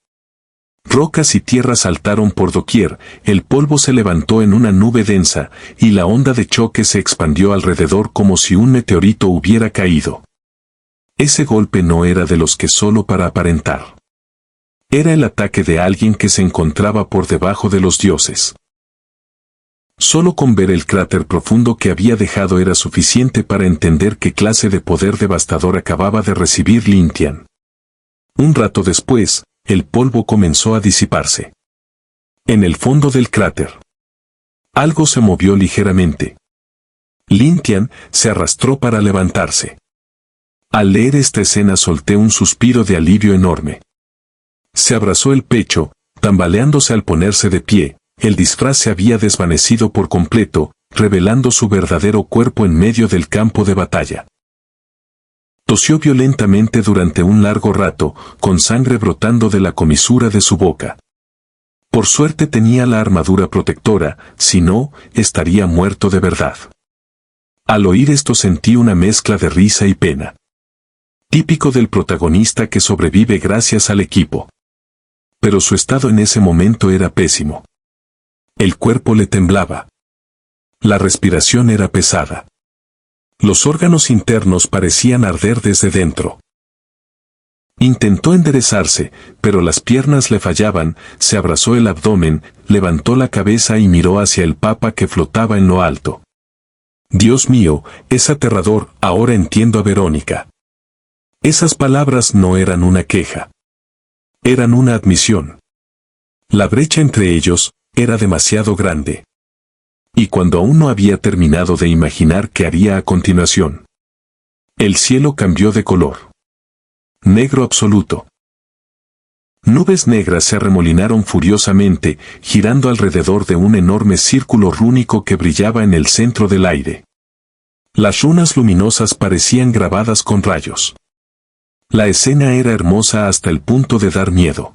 Rocas y tierra saltaron por doquier, el polvo se levantó en una nube densa, y la onda de choque se expandió alrededor como si un meteorito hubiera caído. Ese golpe no era de los que solo para aparentar. Era el ataque de alguien que se encontraba por debajo de los dioses. Solo con ver el cráter profundo que había dejado era suficiente para entender qué clase de poder devastador acababa de recibir Lyntian. Un rato después, el polvo comenzó a disiparse. En el fondo del cráter, algo se movió ligeramente. Lyntian se arrastró para levantarse. Al leer esta escena solté un suspiro de alivio enorme. Se abrazó el pecho, tambaleándose al ponerse de pie. El disfraz se había desvanecido por completo, revelando su verdadero cuerpo en medio del campo de batalla. Tosió violentamente durante un largo rato, con sangre brotando de la comisura de su boca. Por suerte tenía la armadura protectora, si no, estaría muerto de verdad. Al oír esto sentí una mezcla de risa y pena. Típico del protagonista que sobrevive gracias al equipo. Pero su estado en ese momento era pésimo. El cuerpo le temblaba. La respiración era pesada. Los órganos internos parecían arder desde dentro. Intentó enderezarse, pero las piernas le fallaban, se abrazó el abdomen, levantó la cabeza y miró hacia el Papa que flotaba en lo alto. Dios mío, es aterrador, ahora entiendo a Verónica. Esas palabras no eran una queja. Eran una admisión. La brecha entre ellos era demasiado grande. Y cuando aún no había terminado de imaginar qué haría a continuación, el cielo cambió de color. Negro absoluto. Nubes negras se arremolinaron furiosamente, girando alrededor de un enorme círculo rúnico que brillaba en el centro del aire. Las runas luminosas parecían grabadas con rayos. La escena era hermosa hasta el punto de dar miedo.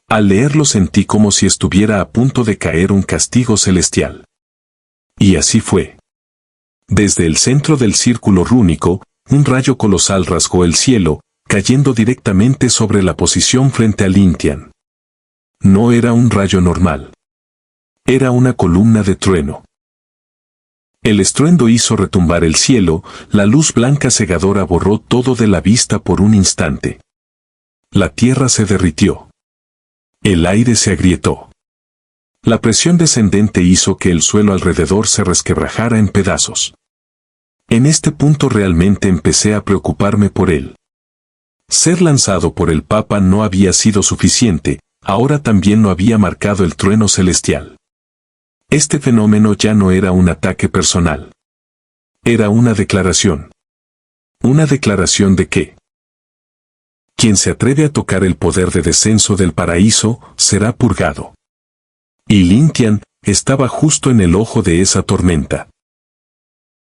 Al leerlo sentí como si estuviera a punto de caer un castigo celestial. Y así fue. Desde el centro del círculo rúnico, un rayo colosal rasgó el cielo, cayendo directamente sobre la posición frente a Lyntian. No era un rayo normal. Era una columna de trueno. El estruendo hizo retumbar el cielo, la luz blanca cegadora borró todo de la vista por un instante. La tierra se derritió. El aire se agrietó. La presión descendente hizo que el suelo alrededor se resquebrajara en pedazos. En este punto realmente empecé a preocuparme por él. Ser lanzado por el Papa no había sido suficiente, ahora también lo había marcado el trueno celestial. Este fenómeno ya no era un ataque personal. Era una declaración. Una declaración de que quien se atreve a tocar el poder de descenso del paraíso, será purgado. Y Lyntian estaba justo en el ojo de esa tormenta.